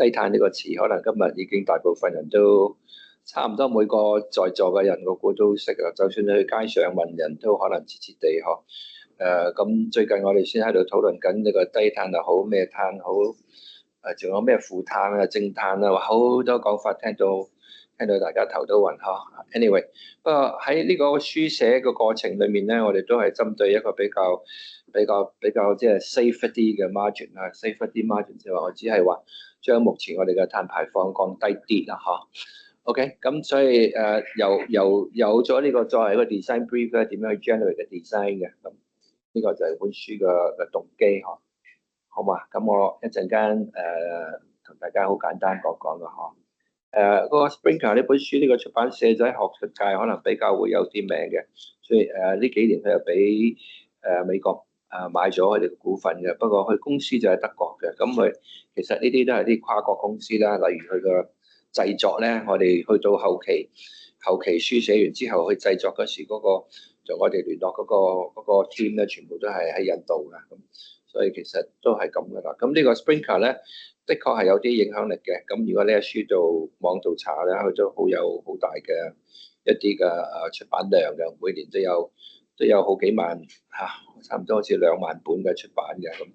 低碳呢個詞，可能今日已經大部分人都差唔多每個在座嘅人，個個都識啦。就算你去街上問人都可能切切地呵。咁最近我哋先喺度討論緊呢個低碳又好，咩碳好，仲有咩負碳啊、正碳啊，好多講法，聽到大家頭都暈呵。Anyway，不過喺呢個書寫嘅過程裏面咧，我哋都係針對一個比較即係 safe 啲嘅 margin 啊，safe 啲 margin 就話我只係話將目前我哋嘅碳排放降低啲啦嚇。OK，咁所以有咗呢個作為一個 design brief 咧，點樣去 generate 嘅 design 嘅，咁呢個就係本書嘅動機嗬，好嘛？咁我一陣間同大家好簡單講講啦嗬。嗰個 Sprinkler 呢本書呢個出版社就喺學術界可能比較會有啲名嘅，所以呢幾年佢又俾美國買咗佢哋嘅股份嘅，不過佢公司就喺德國嘅，咁佢其實呢啲都係啲跨國公司啦，例如佢個製作咧，我哋去到後期書寫完之後去製作嗰時嗰個，就我哋聯絡嗰個 team 咧，全部都係喺印度㗎，咁所以其實都係咁噶啦。咁呢個 Sprinkler 咧，的確係有啲影響力嘅。咁如果你喺書度網度查咧，佢都好大嘅一啲嘅出版量嘅，每年都有好幾萬嚇，差唔多好似2萬本嘅出版嘅咁。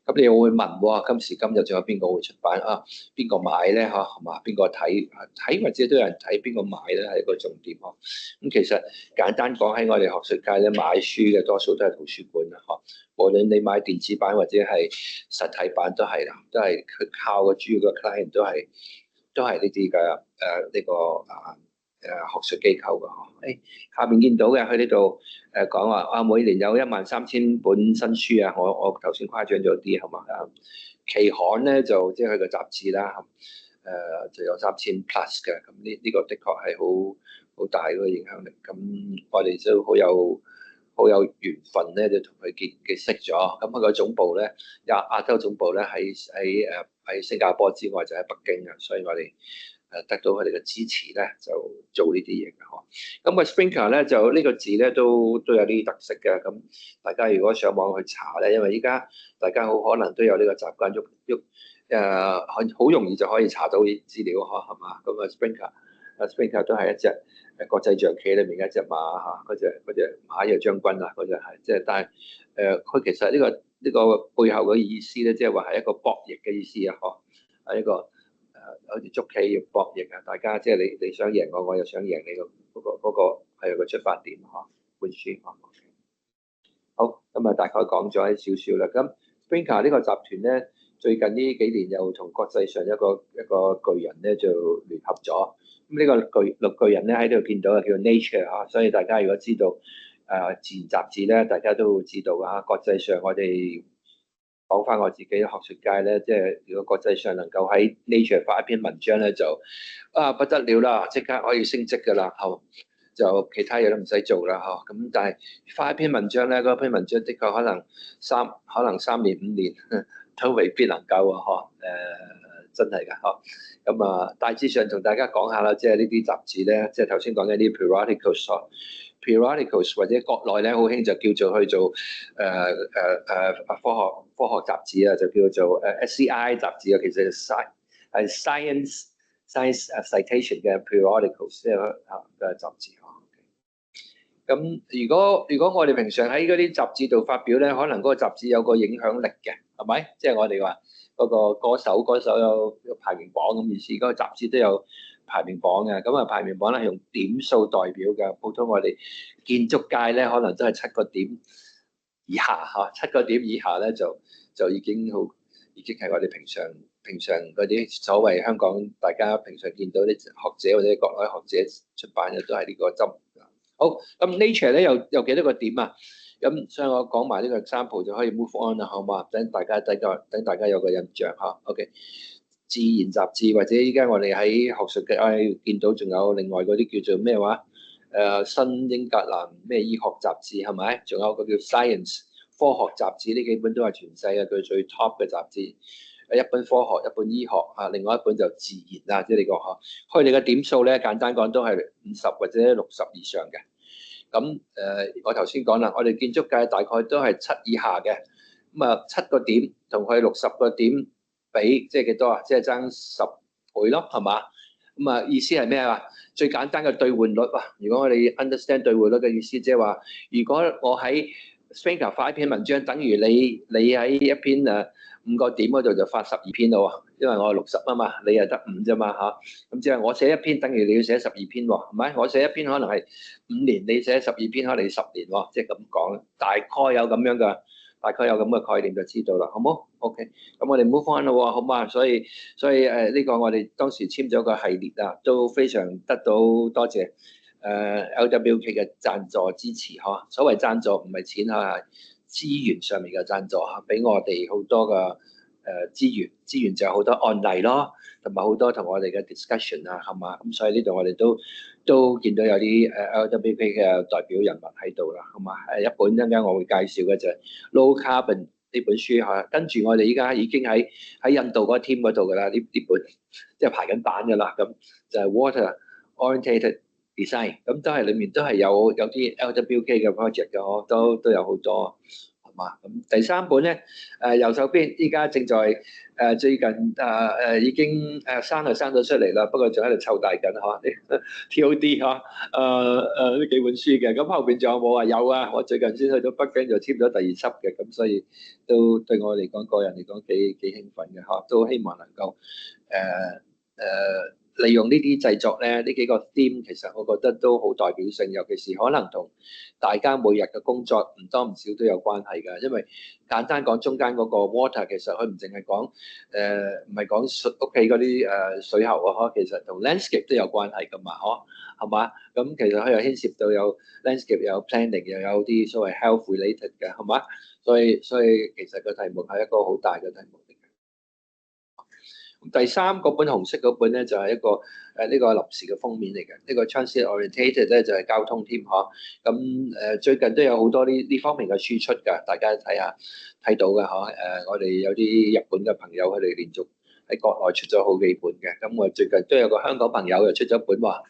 咁你又會問喎，今時今日仲有邊個會出版啊？邊個買咧？嚇係嘛？邊個睇或者都有人睇，邊個買咧係一個重點嗬。咁其實簡單講喺我哋學術界咧，買書嘅多數都係圖書館啦嗬。無論你買電子版或者係實體版都係啦，都係佢靠嘅主要嘅 client 都係呢啲嘅呢個學術機構嘅嗬。下面見到嘅佢呢度講話每年有13000本新書啊！我頭先誇張咗啲係嘛啊？期刊咧就即係佢個雜誌啦，就有3000 plus 嘅，咁呢個的確係好大嗰個影響力。咁我哋都好有緣分咧，就同佢結識咗。咁佢個總部咧，亞洲總部咧喺新加坡之外就喺北京啊，所以我哋得到佢哋嘅支持咧，就做呢啲嘢嘅嗬。咁個 Sprinkler 咧就呢個字咧都有啲特色嘅。咁大家如果上網去查咧，因為依家大家好可能都有呢個習慣喐好容易就可以查到啲資料嗬，係嘛？咁啊 Sprinkler 都係一隻國際象棋裏面嘅一隻馬嚇，嗰隻馬又將軍啊，嗰隻係即係，但係佢其實呢個背後嘅意思咧，即係話係一個博弈嘅意思啊，嗬，係一個好似捉棋要博弈啊，大家即係你想贏我，我又想贏你嗰個係個出發點嗬，本書啊。好，咁啊大概講咗少少啦。咁 Sprinkler 呢個集團咧，最近呢幾年又同國際上一個巨人咧就聯合咗。咁呢個綠巨人咧喺度見到啊，叫做 Nature 嚇，所以大家如果知道自然雜誌咧，大家都會知道啊。國際上我哋講翻我自己學術界咧，即係如果國際上能夠喺 Nature 發一篇文章咧，就不得了啦，即刻可以升職㗎啦，後就其他嘢都唔使做啦，嗬。咁但係發一篇文章咧，嗰篇文章的確可能3年5年都未必能夠啊，嗬。真係㗎，嗬。咁大致上同大家講下啦，即係呢啲雜誌咧，即係頭先講緊啲 periodicals 或者國內咧好興就叫做去做科學雜誌啊，就叫做SCI 雜誌啊，其實係 science citation 嘅 periodicals 即係嘅雜誌。咁如果我哋平常喺嗰啲雜誌度發表咧，可能嗰個雜誌有個影響力嘅，係咪？即係我哋話嗰個歌手有排名榜咁意思，嗰個雜誌都有排名榜嘅。咁排名榜咧係用點數代表嘅，普通我哋建築界咧可能都係7個點以下嚇，7個點以下咧就已經係我哋平常嗰啲所謂香港大家平常見到啲學者或者國內學者出版嘅都係呢個針。好，咁 Nature 咧有幾多個點啊？咁所以我講埋呢個example就可以 move on 啦，好嘛？等大家有個印象嚇。OK，自然雜誌或者依家我哋喺學術嘅見到仲有另外嗰啲叫做咩話？新英格蘭咩醫學雜誌係咪？仲有個叫 Science 科學雜誌，呢幾本都係全世界佢最 top 嘅雜誌。一本科學，一本醫學啊，另外一本就自然啊，即係呢個嗬。佢哋嘅點數咧，簡單講都係50或者60以上嘅。咁我頭先講啦，我哋建築界大概都係7以下嘅。咁7個點同佢60個點比，即係幾多啊？即係爭10倍咯，係嘛？咁啊，意思係咩啊？最簡單嘅兌換率啊！如果我哋 understand 兌換率嘅意思，即係話，如果我喺 Springer 發一篇文章，等於你喺一篇5個點嗰度就發12篇咯喎，因為我係60啊嘛，你係得5啫嘛嚇。咁即係我寫一篇，等於你要寫12篇喎，係咪？我寫一篇可能係5年，你寫12篇可能係10年喎，即係咁講，大概有咁樣嘅。大概有咁嘅概念就知道啦，好冇 ？OK，咁我哋 move on 咯，好嘛？所以呢個我哋當時簽咗個系列啊，都非常得到多謝LWK 嘅贊助支持呵。所謂贊助唔係錢嚇，係資源上面嘅贊助嚇，俾我哋好多嘅資源就有好多案例咯，同埋好多同我哋嘅 discussion 啊，係嘛？咁所以呢度我哋都見到有啲LWK 嘅代表人物喺度啦，係嘛？一本陣間我會介紹嘅就係 Low Carbon 呢本書嚇，跟住我哋依家已經喺印度嗰個 team 嗰度㗎啦，呢本即係排緊版㗎啦，咁就係 Water Oriented Design，咁都係裡面都係有啲 LWK 嘅 project 嘅，都有好多。咁第3本咧，右手邊依家正在最近已經生咗出嚟啦，不過仲喺度湊大緊嚇，TOD 嚇，呢幾本書嘅，咁後邊仲有冇啊？有啊，我最近先去到北京就簽咗第2輯嘅，咁所以都對我嚟講個人嚟講幾興奮嘅嚇，都希望能夠利用呢啲製作咧，呢幾個 theme 其實我覺得都好代表性，尤其是可能同大家每日嘅工作唔多唔少都有關係㗎。因為簡單講，中間嗰個 water 其實佢唔淨係講唔係講屋企嗰啲水喉啊，其實同 landscape 都有關係㗎嘛，係嘛？咁其實佢又牽涉到有 landscape，有 planning，又有啲所謂 health related 嘅，係嘛？所以其實個題目係一個好大嘅題目。第3個本紅色嗰本咧就係一個呢個臨時嘅封面嚟嘅，呢個 transit oriented 咧就係交通添嗬。咁最近都有好多呢方面嘅輸出㗎，大家睇到嘅嗬。我哋有啲日本嘅朋友，佢哋連續喺國內出咗好幾本嘅。咁我最近都有個香港朋友又出咗本話，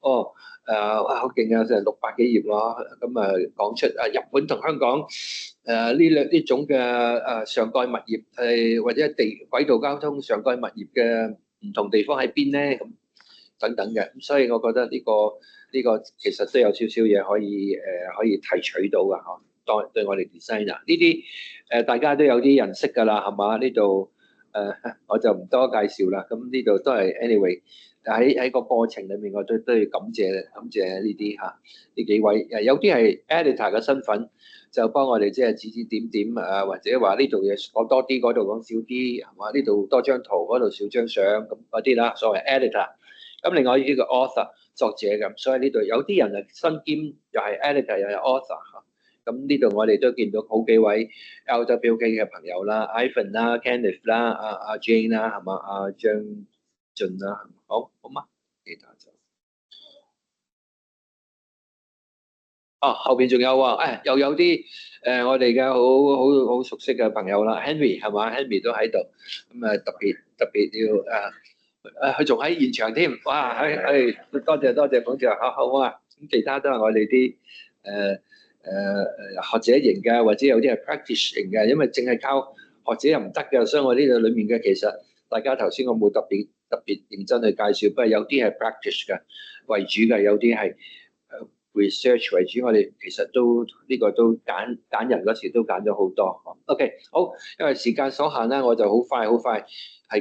哇好勁啊，成600幾頁咯。咁講出日本同香港呢種嘅上蓋物業或者軌道交通上蓋物業嘅唔同地方喺邊咧？咁等等嘅，咁所以我覺得呢個其實都有少少嘢可以提取到㗎嗬。對我哋 designer 呢啲大家都有啲認識㗎啦，係嘛？呢度我就唔多介紹啦。咁呢度都係 anyway 喺個過程裏面，我都要感謝呢啲呢幾位有啲係 editor 嘅身份。就幫我哋即係指指點點或者話呢度嘢講多啲，嗰度講少啲，係嘛？呢度多張圖，嗰度少張相咁嗰啲啦，所謂 editor。咁另外呢個 author 作者咁，所以呢度有啲人係身兼又係 editor 又係 author 嚇。咁呢度我哋都見到好幾位 LWK 嘅朋友啦，Ivan 啦、Kenneth 啦、阿 Jane 啦，係嘛？阿張俊啦，好嘛？其他就。後邊仲有喎，又有啲我哋嘅好熟悉嘅朋友啦，Henry 係嘛？Henry 都喺度，咁特別要佢仲喺現場添，哇！多謝捧場，好啊！咁其他都係我哋啲學者型嘅，或者有啲係 practice 型嘅，因為淨係靠學者又唔得嘅，所以我呢度裡面嘅其實大家頭先我冇特別認真去介紹，不過有啲係 practice 嘅為主嘅，有啲係research 為主，我哋其實都呢個都揀人嗰時都揀咗好多。OK， 好，因為時間所限啦，我就好快係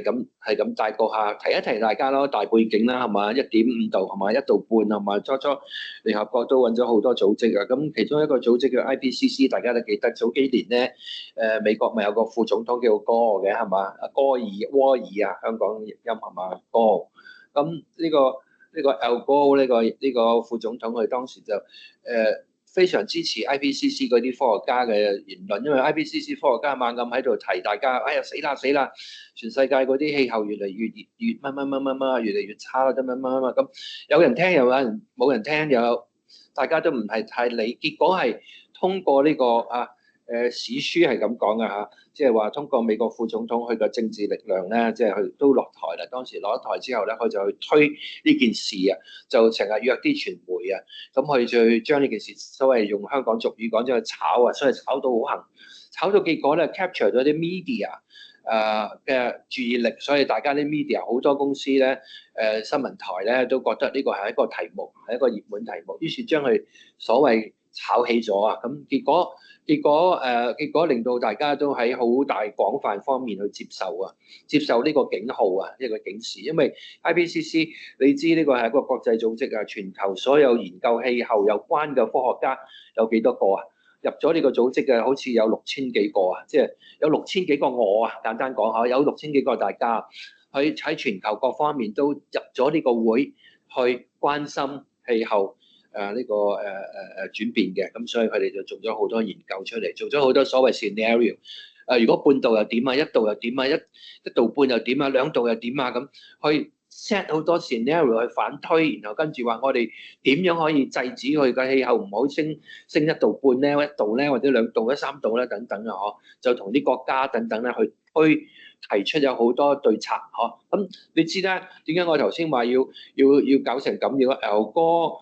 咁帶過下，提一提大家咯，大背景啦，係嘛？1.5度係嘛？1度半係嘛？初聯合國都揾咗好多組織啊，咁其中一個組織叫 IPCC，大家都記得早幾年咧，美國咪有個副總統叫戈嘅係嘛？戈爾啊，香港譯音係嘛？戈，咁呢個 Al Gore 呢個副總統，佢當時就非常支持 IPCC 嗰啲科學家嘅言論，因為 IPCC 科學家猛咁喺度提大家，哎呀死啦，全世界嗰啲氣候越嚟越熱，越嚟越差啦，咁有人聽又有人冇人聽，又大家都唔係太理，結果係通過呢個史書係咁講嘅嚇，即係話通過美國副總統佢嘅政治力量咧，即係佢都落台啦。當時落咗台之後咧，佢就去推呢件事啊，就成日約啲傳媒啊，咁佢就去將呢件事所謂用香港俗語講，將佢炒啊，所以炒到好行，炒到結果咧 capture 咗啲 media 嘅注意力，所以大家啲 media 好多公司咧新聞台咧都覺得呢個係一個題目，係一個熱門題目，於是將佢所謂炒起咗啊！咁結果令到大家都喺好大廣泛方面去接受呢個警號啊，一個警示。因為 IPCC 你知呢個係一個國際組織啊，全球所有研究氣候有關嘅科學家有幾多個啊？入咗呢個組織嘅好似有6000幾個啊，即係有6000幾個我啊，簡單講下，有6000幾個大家喺全球各方面都入咗呢個會去關心氣候。呢個轉變嘅，咁所以佢哋就做咗好多研究出嚟，做咗好多所謂 scenario。如果半度又點啊，1度又點啊，一度半又點啊，2度又點啊，咁去 set 好多 scenario 去反推，然後跟住話我哋點樣可以制止佢嘅氣候唔好升1度半咧，1度咧，或者2度咧、3度咧等等啊，就同啲國家等等咧去提出有好多對策，咁你知啦，點解我頭先話要搞成咁樣？L 哥。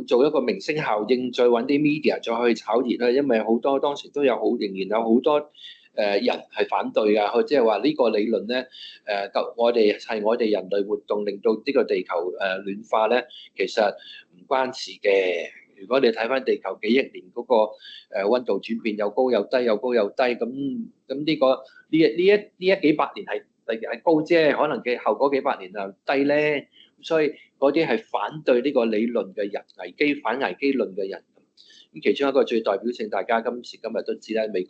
做一個明星效應，再揾啲 media 再去炒熱啦。因為好多當時都仍然有好多人係反對㗎。佢即係話呢個理論咧，我哋人類活動令到呢個地球暖化咧，其實唔關事嘅。如果你睇翻地球幾億年嗰個溫度轉變有高有低，有高有低，咁呢幾百年係高啫，可能嘅後嗰幾百年就低咧。所以嗰啲係反對呢個理論嘅人，反危機論嘅人。咁其中一個最代表性，大家今時今日都知咧，美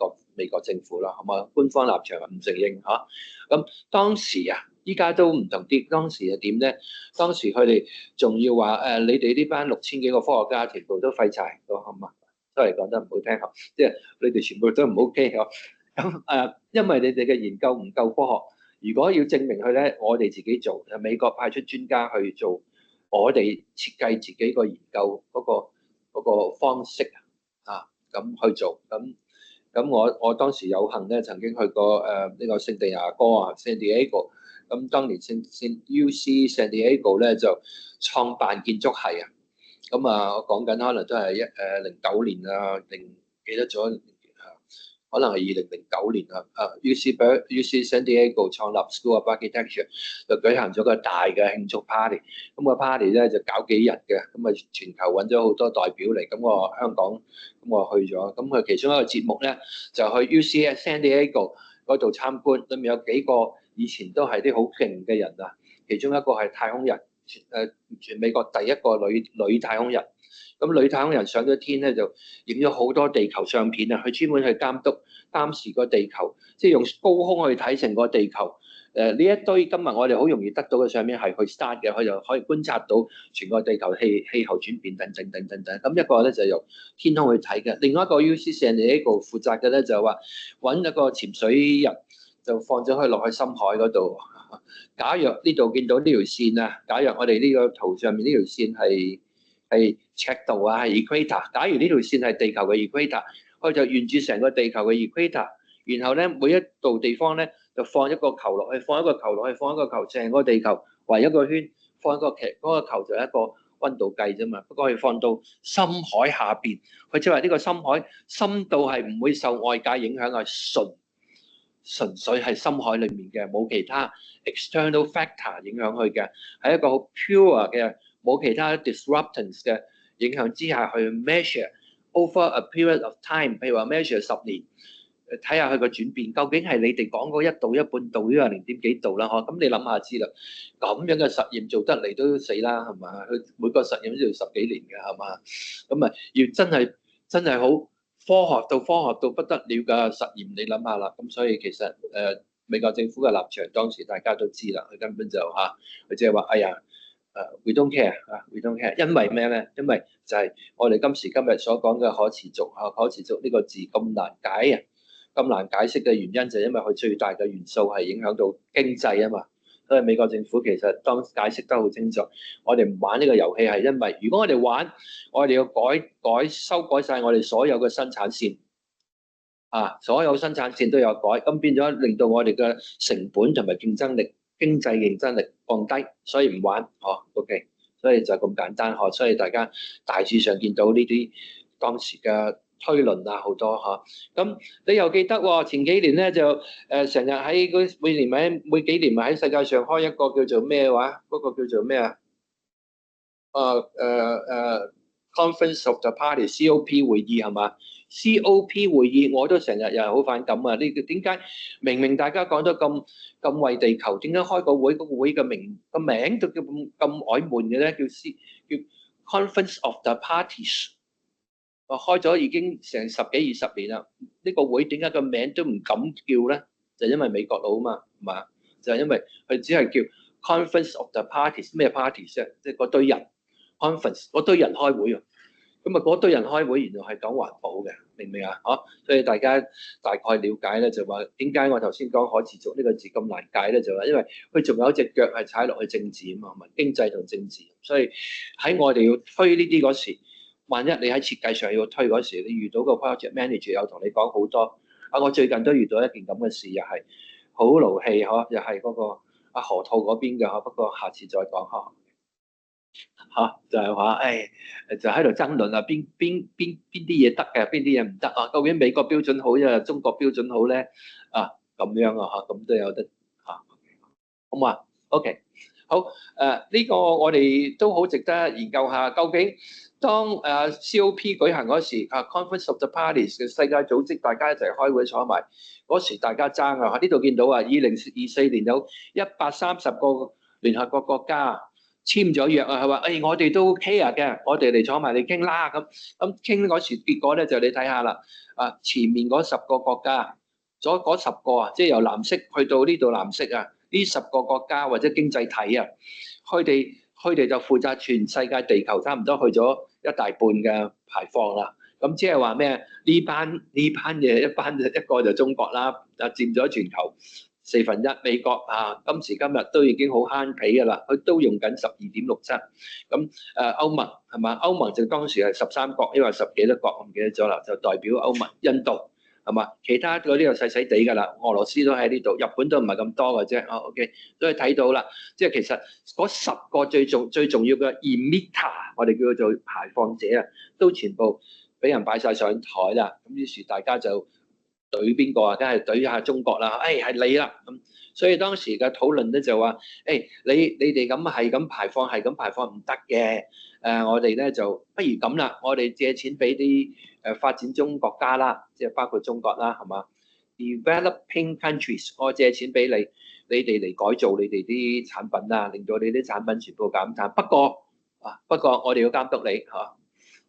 國政府啦，係嘛？官方立場唔承認嚇。咁當時啊，依家都唔同啲。當時係點咧？當時佢哋仲要話你哋呢班6000幾個科學家全部都廢柴，係嘛？都係講得唔好聽嚇，即係你哋全部都唔 OK 嗬。咁因為你哋嘅研究唔夠科學。如果要證明佢咧，我哋自己做，美國派出專家去做，我哋設計自己個研究嗰個方式啊，咁去做。咁我當時有幸咧，曾經去過呢個聖地亞哥啊 San Diego。咁當年UC San Diego 咧就創辦建築系啊。咁啊，我講緊可能都係09年啊，記得咗。可能係2009年啊，UC San Diego 創立 School of Architecture 就舉行咗個大嘅慶祝 party。咁個 party 咧就搞幾日嘅，咁啊全球揾咗好多代表嚟，咁我香港咁我去咗。咁佢其中一個節目咧就去 UC San Diego 嗰度參觀，裏面有幾個以前都係啲好勁嘅人啊。其中一個係太空人，全美國第一個女太空人。咁女太空人上咗天咧，就影咗好多地球相片啊！佢專門去監督當時個地球，即係用高空去睇成個地球。呢一堆今日我哋好容易得到嘅相片係去 start 嘅，佢就可以觀察到全個地球氣候轉變等等。咁一個咧就由天空去睇嘅，另外一個 UC San Diego負責嘅咧就話揾一個潛水人，就放咗佢落去深海嗰度。假若呢度見到呢條線啊，假若我哋呢個圖上面呢條線係赤道啊，係 equator。假如呢條線係地球嘅 equator，佢就沿住成個地球嘅 equator，然後咧每一度地方咧就放一個球落去，放一個球落去，放一個球，成個地球圍一個圈，放一個球，嗰個球就係一個溫度計啫嘛。不過佢放到深海下邊，佢即係話呢個深海深度係唔會受外界影響，係純粹係深海裡面嘅，冇其他 external factor 影響佢嘅，係一個好 pure 嘅。冇其他 disruptance 嘅影響之下去 measure over a period of time， 譬如話 measure 10年，睇下佢個轉變究竟係你哋講嗰1度、1半度，呢個0點幾度啦，咁你諗下知啦。咁樣嘅實驗做得嚟都死啦，係嘛？佢每個實驗都要10幾年嘅，係嘛？咁啊，要真係好科學到不得了嘅實驗，你諗下啦。咁所以其實美國政府嘅立場當時大家都知啦，佢根本就佢即係話，哎呀。We don't care 啊，we don't care。因為咩咧？因為就係我哋今時今日所講嘅可持續可持續呢個字咁難解啊，咁難解釋嘅原因就係因為佢最大嘅元素係影響到經濟啊嘛。所以美國政府其實當解釋得好清楚，我哋唔玩呢個遊戲係因為如果我哋玩，我哋要修改晒我哋所有嘅生產線啊，所有生產線都有改，咁變咗令到我哋嘅成本同埋競爭力。經濟競爭力降低，所以唔玩，OK， 所以就咁簡單，所以大家大致上見到呢啲當時嘅推論啊好多嚇。咁你又記得喎？前幾年咧就成日喺每幾年咪喺世界上開一個叫做咩話？嗰個叫做咩啊？Conference of the Party（COP） 會議係嘛？COP 會議我都成日又係好反感啊！呢個點解明明大家講得咁為地球，點解開個會個會嘅名都叫咁曖昧嘅咧？叫 Conference of the Parties。開咗已經成十幾20年啦，呢個會點解個名都唔敢叫咧？就因為美國佬啊嘛，係嘛？就係因為佢只係叫 Conference of the Parties， 咩 parties 啫？即係嗰堆人 conference 嗰堆人開會啊。咁啊嗰堆人開會原來係講環保嘅，明唔明啊？所以大家大概了解咧，就話點解我頭先講可持續呢個字咁難解咧？就話因為佢仲有一隻腳係踩落去政治啊嘛，係咪經濟同政治？所以喺我哋要推呢啲嗰時。萬一你喺設計上要推嗰時，你遇到個 project manager 有同你講好多我最近都遇到一件咁嘅事，又係好勞氣又係嗰個河套嗰邊嘅不過下次再講就係話就喺度爭論啊，邊啲嘢得嘅，邊啲嘢唔得啊？究竟美國標準好呀，中國標準好咧？咁樣咁都有得好嘛 ？OK， 好呢個我哋都好值得研究下，究竟。當COP 舉行嗰時，Conference of the Parties 嘅世界組織，大家一齊開會坐埋嗰時，大家爭呢度見到2024年有130個聯合國國家簽咗約佢話我哋都 care 嘅，我哋嚟坐埋嚟傾啦咁傾嗰時，結果咧就你睇下啦，前面嗰10個國家，嗰10個即係由藍色去到呢度藍色呢10個國家或者經濟體佢哋就負責全世界地球差唔多去咗一大半嘅排放啦。咁即係話咩？呢班嘢一個就中國啦，佔咗全球1/4。美國今時今日都已經好慳皮㗎啦，佢都用緊12.67。咁歐盟係嘛？歐盟就當時係13國，因為10幾多國我唔記得咗啦，就代表歐盟。印度係嘛？其他嗰啲又細細地㗎啦，俄羅斯都喺呢度，日本都唔係咁多嘅啫。OK， 都係睇到啦。即係其實嗰10個最重要嘅 emitter， 我哋叫做排放者都全部俾人擺晒上台啦。咁於是大家就對邊個梗係對下中國啦。係你啦。咁所以當時嘅討論咧就話，你哋咁係咁排放唔得嘅。我哋咧就不如咁啦，我哋借錢俾啲發展中國家啦，即係包括中國啦，係嘛 ？Developing countries， 我借錢俾你哋嚟改造你哋啲產品啦，令到你啲產品全部減碳。不過我哋要監督你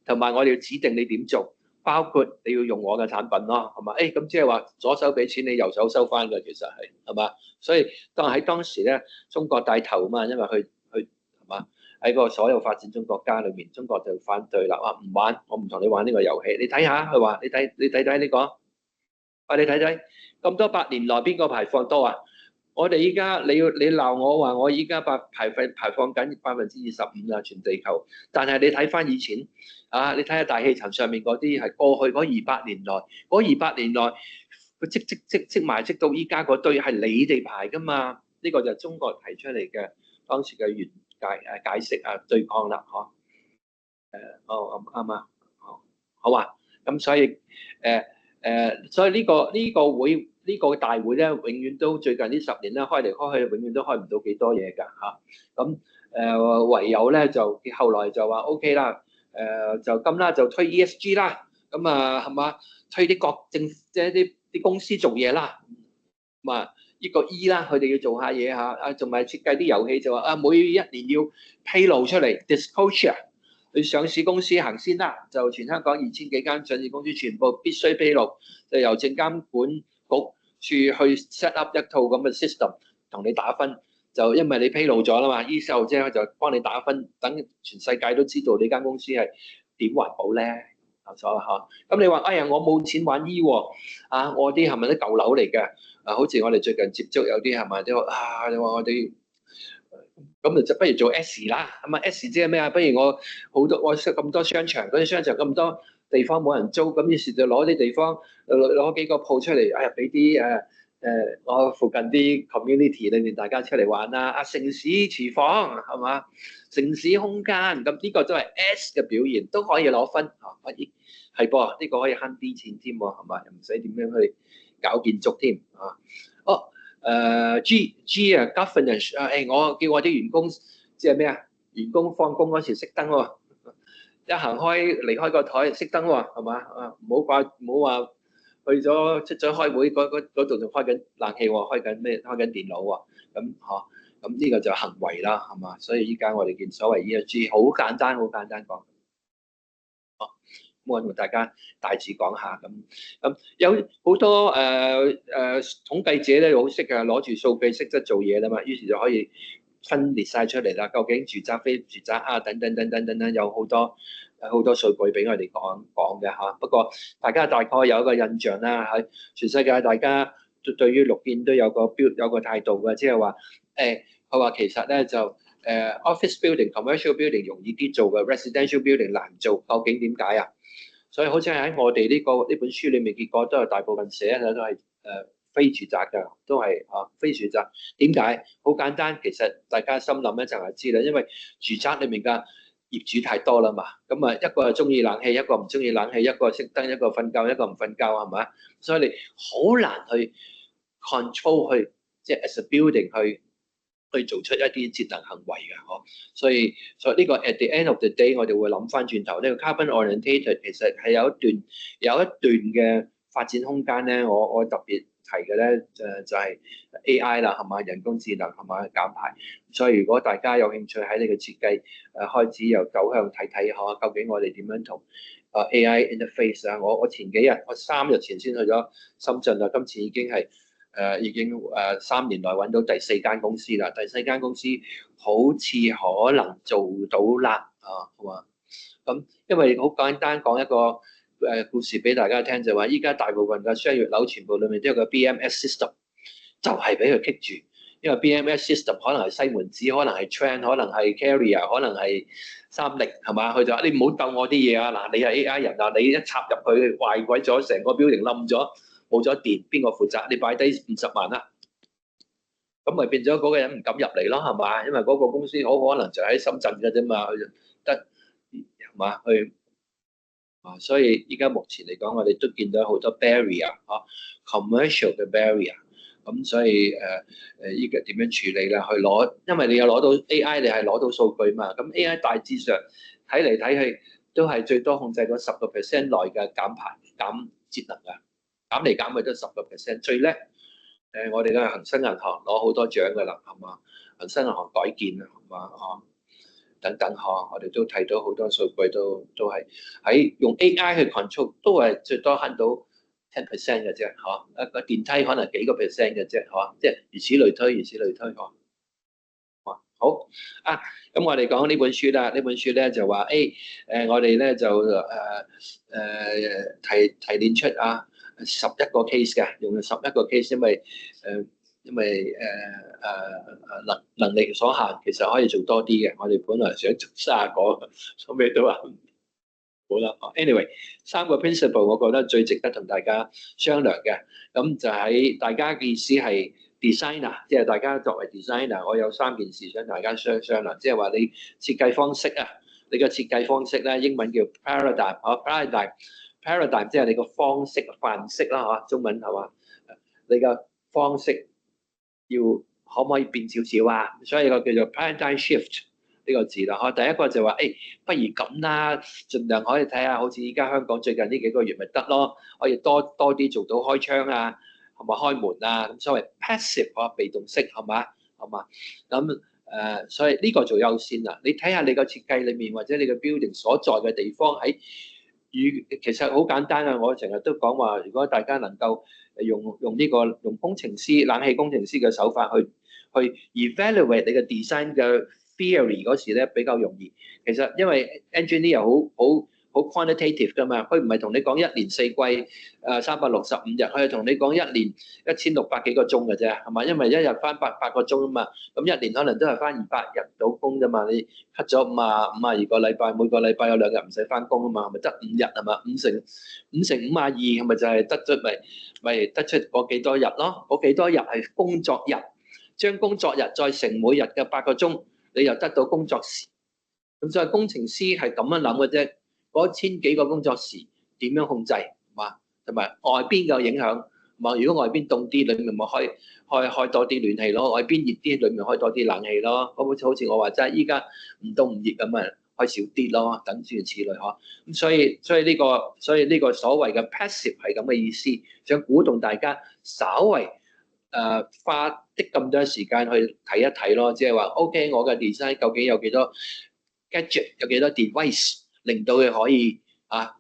同埋我哋要指定你點做，包括你要用我嘅產品咯，係嘛？咁即係話左手俾錢，你右手收翻嘅，其實係嘛？所以當時咧，中國帶頭啊嘛，因為佢係嘛？喺個所有發展中國家裏面，中國就反對啦，話唔玩，我唔同你玩呢個遊戲。你睇下，佢話你睇呢個，你睇咁多百年來邊個排放多啊？我哋依家你鬧我話我依家排放緊25%啊，全地球。但係你睇翻以前你睇下大氣層上面嗰啲係過去嗰200年內，嗰200年內佢積到依家嗰堆係你哋排噶嘛？呢個就係中國提出嚟嘅當時嘅原解釋對抗啦，啱啊，好啊，咁所以所以呢個會呢個大會咧，永遠都最近呢10年咧開嚟開去，永遠都開唔到幾多嘢㗎咁唯有咧就後來就話 OK 啦，就咁啦，就推 ESG 啦，咁係嘛，推啲國政即係啲公司做嘢啦，咁呢個 E 啦，佢哋要做下嘢嚇，仲埋設計啲遊戲就話每一年要披露出嚟 disclosure， 你上市公司行先啦，就全香港2000幾間上市公司全部必須披露，就由證監管局處去 set up 一套咁嘅 system 同你打分，就因為你披露咗啦嘛，呢時候即係就幫你打分，等全世界都知道你間公司係點環保咧。咁你話我冇錢玩醫喎，我啲係咪啲舊樓嚟嘅？好似我哋最近接觸有啲係咪都你話我哋咁就不如做 S 啦，咁S 即係咩啊？不如我識咁多商場，嗰啲商場咁多地方冇人租，咁於是就攞啲地方攞幾個鋪出嚟，俾啲我附近啲 community 裏面大家出嚟玩啦。城市廚房係嘛？城市空間，咁呢個都係 S 嘅表現，都可以攞分可以係噃，呢個可以慳啲錢添喎，係嘛？又唔使點樣去搞建築添啊。哦，G 啊 governance 啊，我叫我啲員工即係咩啊？員工放工嗰時熄燈喎，一行開離開個台熄燈喎，係嘛？唔好話出咗開會嗰度仲開緊冷氣喎，開緊電腦喎，咁呢個就行為啦，係嘛？所以依家我哋見所謂 ESG 好簡單，好簡單講。我同大家大致講下咁有好多統計者咧好識啊，攞住數據識得做嘢啦嘛，於是就可以分裂晒出嚟啦。究竟住宅非住宅啊，等等，有好多數據俾我哋講嘅嚇。不過大家大概有一個印象啦，喺全世界大家對於綠建都有個態度嘅，即係話佢話其實咧就office building、commercial building 容易啲做嘅，residential building 難做。究竟點解啊？所以好似喺我哋呢本書裏面，結果都係大部分寫嘅都係非住宅㗎，都係非住宅。點解？好簡單，其實大家心諗一陣就知啦。因為住宅裏面嘅業主太多啦嘛，咁啊一個係中意冷氣，一個唔中意冷氣，一個熄燈，一個瞓覺，一個唔瞓覺，係咪？所以你好難去 control 去即係 as a building 去做出一啲節能行為嘅，所以呢個 at the end of the day，我哋會諗翻轉頭，呢個 carbon orientated 其實係有一段嘅發展空間咧。我特別提嘅咧就係 AI 啦，係嘛，人工智能係嘛，減排。所以如果大家有興趣喺你嘅設計開始由走向睇究竟我哋點樣同AI interface 啊？我前幾日我3日前先去咗深圳啦，今次已經3年內揾到第4間公司啦。第4間公司好似可能做到啦好嘛？咁因為好簡單講一個故事俾大家聽，就話依家大部分嘅商業樓全部裏面都有個 BMS system， 就係俾佢棘住。因為 BMS system 可能係西門子，可能係 Trend， 可能係 Carrier， 可能係3菱，係嘛？佢就話你唔好鬥我啲嘢啊！嗱，你係 AI 人啊，你一插入去壞鬼咗，成個 building 冧咗。冇咗電，邊個負責？你擺低50萬啦，咁咪變咗嗰個人唔敢入嚟咯，係嘛？因為嗰個公司好可能就喺深圳嘅啫嘛，佢就得係嘛去所以依家目前嚟講，我哋都見到好多 barrier commercial 嘅 barrier。咁所以依家點樣處理啦？去攞，因為你有攞到 AI， 你係攞到數據嘛。咁 AI 大致上睇嚟睇去都係最多控制到10% 內嘅減節能㗎。減嚟減去都10%，最叻我哋嘅恒生銀行攞好多獎㗎啦，係嘛？恒生銀行改建啊，係嘛？等等我哋都睇到好多數據都係喺用 AI 去 control， 都係最多慳到10% 嘅啫，一個電梯可能幾個 percent 嘅啫，即係如此類推，好啊。咁我哋講呢本書啦，呢本書咧就話我哋咧就提煉出11個 case 嘅，用11個 case， 因為能力所限，其實可以做多啲嘅。我哋本來想做30個，後尾都話好啦。anyway， 3個 principle 我覺得最值得同大家商量嘅，咁就喺大家嘅意思係 designer， 即係大家作為 designer， 我有3件事想大家商量，即係話你設計方式啊，你嘅設計方式咧，英文叫 paradigm，paradigm 即係你個方式範式啦，中文係嘛？你嘅方式可唔可以變少少啊？所以個叫做 paradigm shift 呢個字啦。第一個就話不如咁啦，盡量可以睇下，好似依家香港最近呢幾個月咪得咯，可以多啲做到開窗啊，係咪開門啊？咁所謂 passive 被動式係嘛？咁所以呢個做優先啦。你睇下你個設計裏面或者你個 building 所在嘅地方其實好簡單啊！我成日都講話，如果大家能夠用工程師、冷氣工程師嘅手法去 evaluate 你嘅 design 嘅 theory 嗰時咧，比較容易。其實因為 engineer 好 quantitative 㗎嘛，佢唔係同你講1年4季365日，佢係同你講1年1600幾個鐘嘅啫，係嘛？因為一日翻8個鐘啊嘛，咁1年可能都係翻200日到工啫嘛。你 cut 咗52個禮拜，每個禮拜有2日唔使翻工啊嘛，咪得5日係嘛？5乘52係咪就係得出咪得出嗰幾多日咯？嗰幾多日係工作日，將工作日再乘每日嘅8個鐘，你又得到工作時。咁所以工程師係咁樣諗嘅啫。嗰1000幾個工作時點樣控制，嘛，同埋外邊嘅影響，嘛，如果外邊凍啲，裏面咪開多啲暖氣咯；外邊熱啲，裏面開多啲冷氣咯。好似我話齋，依家唔凍唔熱咁啊，開少啲咯，等諸如此類呵。咁所以呢個所謂嘅 passive 係咁嘅意思，想鼓動大家稍為花啲咁多時間去睇一睇咯，即係話 OK，我嘅 design 究竟有幾多 gadget，有幾多 device 令到佢可以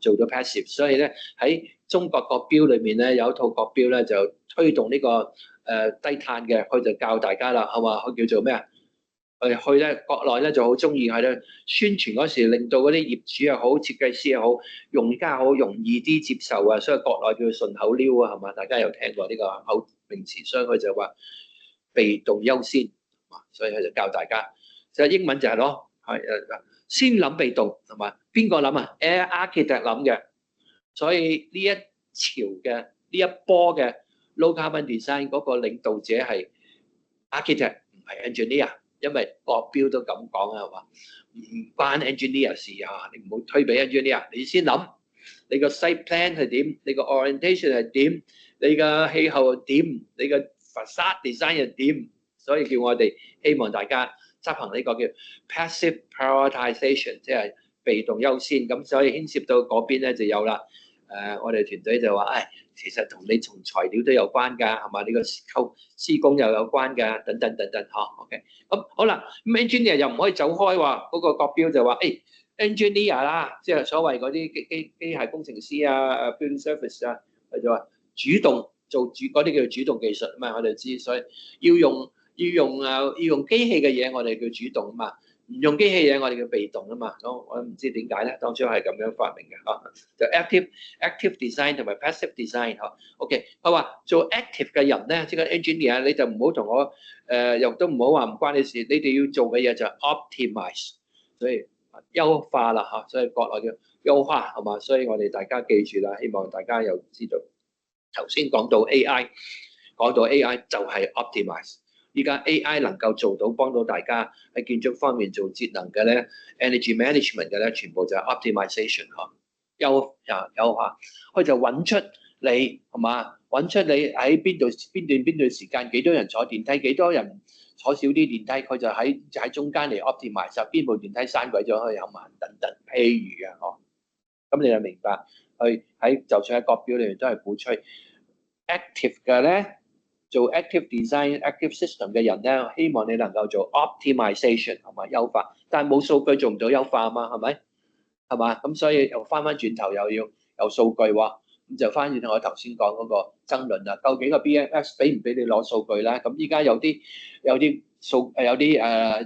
做到 passive。所以咧喺中國國標裏面咧有一套國標咧就推動呢個低碳嘅，佢就教大家啦，係嘛？佢叫做咩啊？去咧國內咧就好中意喺度宣傳嗰時，令到嗰啲業主又好、設計師又好、用家好容易啲接受啊，所以國內叫順口溜啊，係嘛？大家有聽過呢個口名詞，所以佢就話被動優先，所以佢就教大家，即係英文就係咯，先諗被動係嘛？邊個諗啊？Architect 諗嘅，所以呢一潮嘅呢一波嘅 low carbon design 嗰個領導者係 architect，唔係 engineer。因為國標都咁講啊，係嘛？唔關 engineer 事啊，你唔好推俾 engineer，你先諗你個 site plan 係點，你個 orientation 係點，你個氣候係點，你個 facade design 係點，所以叫我哋希望大家執行呢個叫 passive prioritization，即係被動優先。咁所以牽涉到嗰邊咧就有啦。我哋團隊就話，其實同你從材料都有關㗎，係嘛？你個施工又有關㗎，等等等等，嚇。OK，咁好啦，咁 engineer 又唔可以走開話嗰個國標就話，engineer 啦，即係所謂嗰啲機械工程師啊，building service 啊，佢就話主動做嗰啲叫主動技術啊嘛，我哋知，所以要用機器嘅嘢，我哋叫主動啊嘛。唔用機器嘢，我哋叫被動啊嘛。我唔知點解咧，當初係咁樣發明嘅嚇。就 active design 同埋 passive design 嚇。OK，佢話做 active 嘅人咧，即係 engineer，你就唔好同我又都唔好話唔關你事。你哋要做嘅嘢就 optimize，所以優化啦嚇。所以國內叫優化係嘛。所以我哋大家記住啦，希望大家又知道頭先講到 AI 就係 optimize。依家 AI 能夠做到幫到大家喺建築方面做節能嘅咧 ，energy management 嘅咧，全部就係 optimization 嚇，優化，佢就揾出你係嘛，揾出你喺邊段時間幾多人坐電梯，幾多人坐少啲電梯，佢就喺中間嚟 optimize，邊部電梯閂鬼咗可以有慢等等，譬如啊，咁你就明白，就算喺國標裏面都係鼓吹 active 嘅咧。做 active design、active system 嘅人咧，希望你能夠做 optimization 同埋優化，但係冇數據做唔到優化啊嘛，係咪？係嘛？咁所以又翻轉頭又要有數據喎，咁就翻轉我頭先講嗰個爭論啦。究竟個 BMS 俾唔俾你攞數據咧？咁依家有啲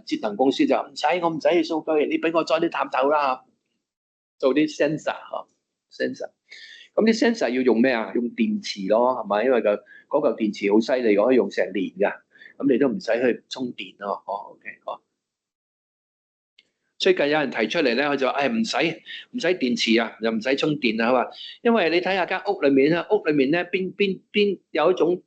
節能公司就唔使，我唔使數據，你俾我裝啲探頭啦，做啲 sensor。咁啲 sensor 要用咩啊？用電池咯，係咪？因為嗰嚿電池好犀利，可以用成年㗎。咁你都唔使去充電咯。OK，最近有人提出嚟咧，佢就話：唔使電池啊，又唔使充電啊。佢話，因為你睇下間屋裏面咧，邊有一種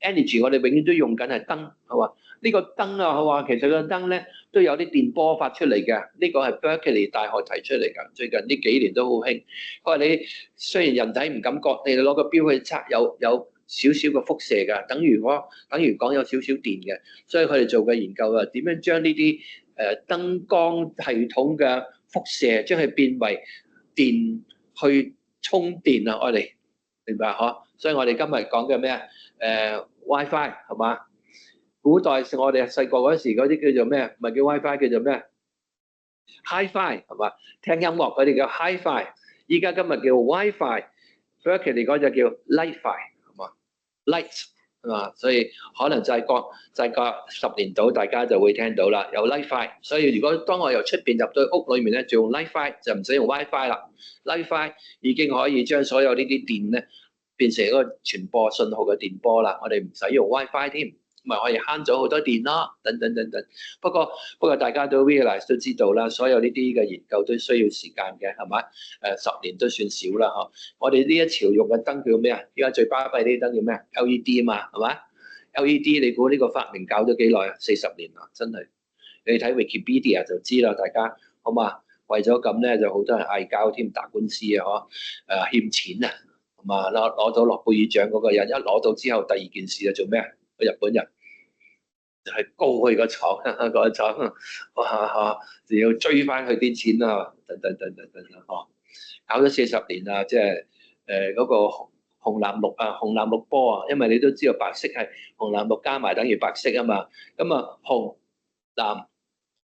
energy，我哋永遠都用緊係燈，係嘛？呢個燈啊，佢話其實個燈咧都有啲電波發出嚟嘅。呢個係 Berkeley 大學提出嚟㗎，最近呢幾年都好興。佢話你雖然人體唔感覺，你攞個錶去測有少少嘅輻射㗎，等於講有少少電嘅。所以佢哋做嘅研究啊，點樣將呢啲燈光系統嘅輻射將佢變為電去充電啊！我哋明白嗬？所以我哋今日講嘅咩啊？WiFi 係嘛？古代我哋細個嗰時嗰啲叫做咩？唔係叫 WiFi，叫做咩？Hi-Fi 係嘛？聽音樂嗰啲叫 Hi-Fi， 依家今日叫 WiFi，Berkeley 嗰就叫 Light-Fi 係嘛 ？Light 係嘛？所以可能再過10年到，大家就會聽到啦，有 Light-Fi。所以如果當我由出邊入到屋裏面咧，就用 Light-Fi 就唔使用 WiFi 啦。Light-Fi 已經可以將所有呢啲電咧變成一個傳播信號嘅電波啦。我哋唔使用 WiFi 添。咪可以慳咗好多電咯，等等等等。不過大家都 realize 都知道啦，所有呢啲嘅研究都需要時間嘅，係咪？10年都算少啦，嗬。我哋呢一潮用嘅燈叫咩啊？而家最巴閉呢啲燈叫咩 ？LED 啊嘛，係咪 ？LED 你估呢個發明搞咗幾耐啊？40年啦，真係。你睇 Wikipedia 就知啦，大家好嘛？為咗咁咧，就好多人嗌交添，打官司啊，欠錢啊，係嘛？攞到諾貝爾獎嗰個人一攞到之後，第二件事就做咩啊？個日本人就係告佢個廠，個廠就要追翻佢啲錢啊，等等等等等等，搞咗40年啊，即係嗰個紅藍綠啊，紅藍綠波啊，因為你都知道白色係紅藍綠加埋等於白色啊嘛，咁啊紅藍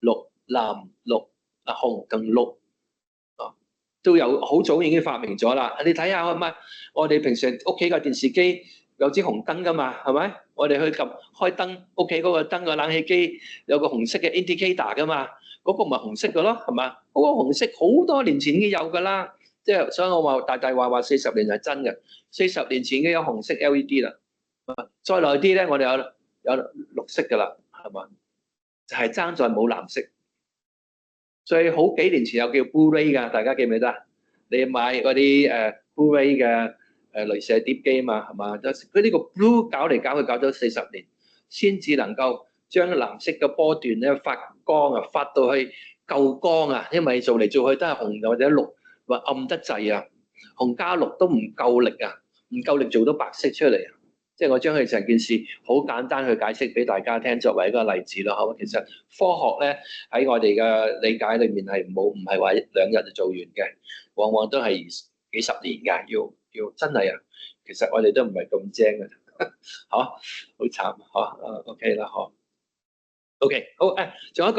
綠紅同綠啊都有好早已經發明咗啦。你睇下係咪？我哋平時屋企個電視機有支紅燈噶嘛，係咪？我哋去撳開燈，屋企嗰個燈個冷氣機有個紅色嘅 indicator 噶嘛，嗰個咪紅色嘅咯，係嘛？嗰個紅色好多年前已經有噶啦，即係所以我話大話40年係真嘅，40年前已經有紅色 LED 啦，再耐啲咧，我哋有綠色噶啦，係嘛？就係爭在冇藍色。所以好幾年前有叫 Blu-ray 㗎，大家記唔記得啊？你買嗰啲Blu-ray 嘅鐳射碟機嘛，係嘛？佢呢個 Blue 搞嚟搞去搞咗40年，先至能夠將藍色嘅波段咧發光啊，發到去夠光啊，因為做嚟做去都係紅或者綠，或暗得滯啊，紅加綠都唔夠力啊，唔夠力做到白色出嚟啊。即係我將佢成件事好簡單去解釋俾大家聽，作為一個例子咯。好，其實科學咧喺我哋嘅理解裏面係唔係話1-2日就做完嘅，往往都係幾十年㗎。要真係啊，其實我哋都唔係咁精嘅，嚇，好慘嚇。OK 啦，嚇。OK，好誒，仲有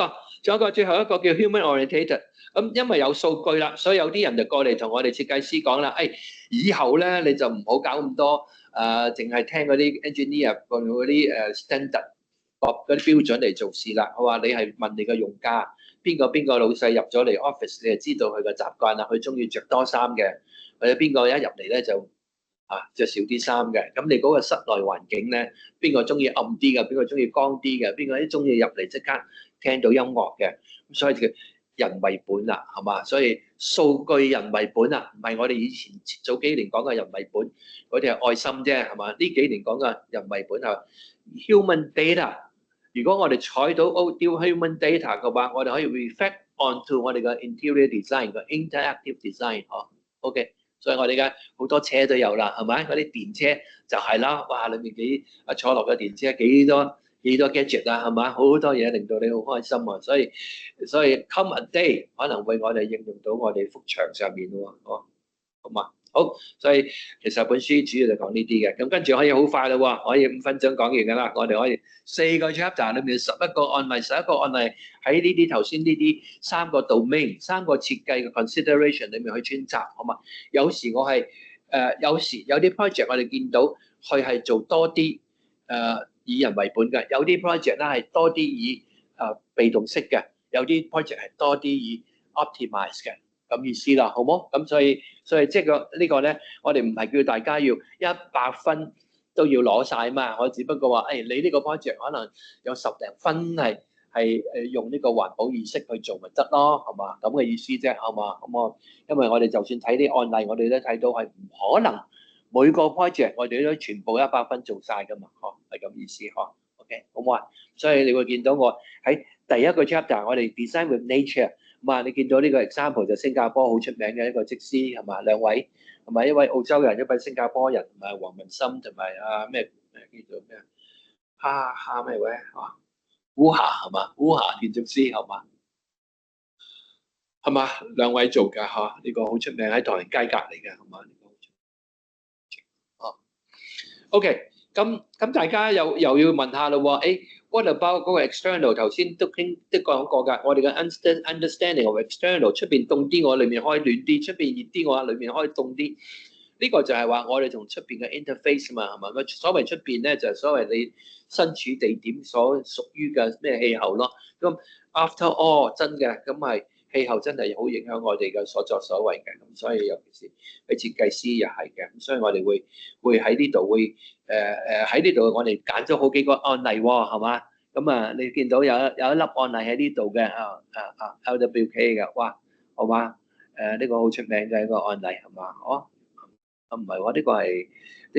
一個最後一個叫 human orientated。咁因為有數據啦，所以有啲人就過嚟同我哋設計師講啦，以後咧你就唔好搞咁多。淨係聽嗰啲 engineer 嗰啲standard 嗰啲標準嚟做事啦。我話你係問你個用家，邊個老細入咗嚟 office，你就知道佢個習慣啦。佢中意着多衫嘅，或者邊個一入嚟咧就着少啲衫嘅。咁你嗰個室內環境咧，邊個中意暗啲嘅，邊個中意光啲嘅，邊個啲中意入嚟即刻聽到音樂嘅。咁所以叫人為本啦，係嘛？所以數據人為本啊，唔係我哋以前早幾年講嘅人為本，嗰啲係愛心啫，係嘛？呢幾年講嘅人為本係 human data。如果我哋採到 human data 嘅話，我哋可以 reflect onto 我哋嘅 interior design 嘅 interactive design。OK， 所以我哋嘅好多車都有啦，係咪？嗰啲電車就係啦，哇！裏面坐落嘅電車幾多 gadget 啊，係嘛？好多嘢令到你好開心啊，所以 come a day 可能會我哋應用到我哋幅牆上面喎，好嘛？好，所以其實本書主要就講呢啲嘅，咁跟住可以好快啦喎，可以5分鐘講完㗎啦，我哋可以4個 chapter 裏面11個案例，11個案例喺呢啲頭先呢啲3個 domain、3個設計嘅 consideration 裏面去穿插，好嘛？有時有啲 project 我哋見到佢係做多啲以人為本嘅，有啲 project 咧係多啲以被動式嘅，有啲 project 係多啲以 optimize 嘅，咁意思啦，好冇？咁所以即係呢個咧，我哋唔係叫大家要100分都要攞晒嘛，我只不過話你呢個 project 可能有10零分係用呢個環保意識去做咪得咯，係嘛？咁嘅意思啫，係嘛？咁因為我哋就算睇啲案例，我哋都睇到係唔可能。每個 project 我哋都全部100分做晒㗎嘛，係咁意思，OK， 好唔好啊？所以你會見到我喺第一個 chapter，我哋 design with nature，咁啊，你見到呢個 example 就新加坡好出名嘅一個則師係嘛，2位，同埋一位澳洲人，一位新加坡人，同埋黃文森同埋咩叫做咩咩位烏霞係嘛，烏霞建築師係嘛，2位做㗎呢個好出名喺唐人街隔離嘅係嘛。OK，咁大家又要問下咯喎，what about 嗰個 external？ 頭先都講過㗎，我哋嘅 understanding of external， 出邊凍啲，我裏面開暖啲；出邊熱啲，我裏面開凍啲。呢個就係話我哋同出邊嘅 interface 嘛，係嘛？所謂出邊咧，就係所謂你身處地點所屬於嘅咩氣候咯。咁 after all 真嘅，咁係氣候真係好影響我哋嘅所作所為嘅。咁所以尤其是喺設計師又係嘅。咁所以我哋會喺呢度喺呢度我哋揀咗好幾個案例喎，係嘛？咁你見到有一粒案例喺呢度嘅LWK 嘅，哇，好嘛？呢個好出名嘅一個案例係嘛？唔係喎，呢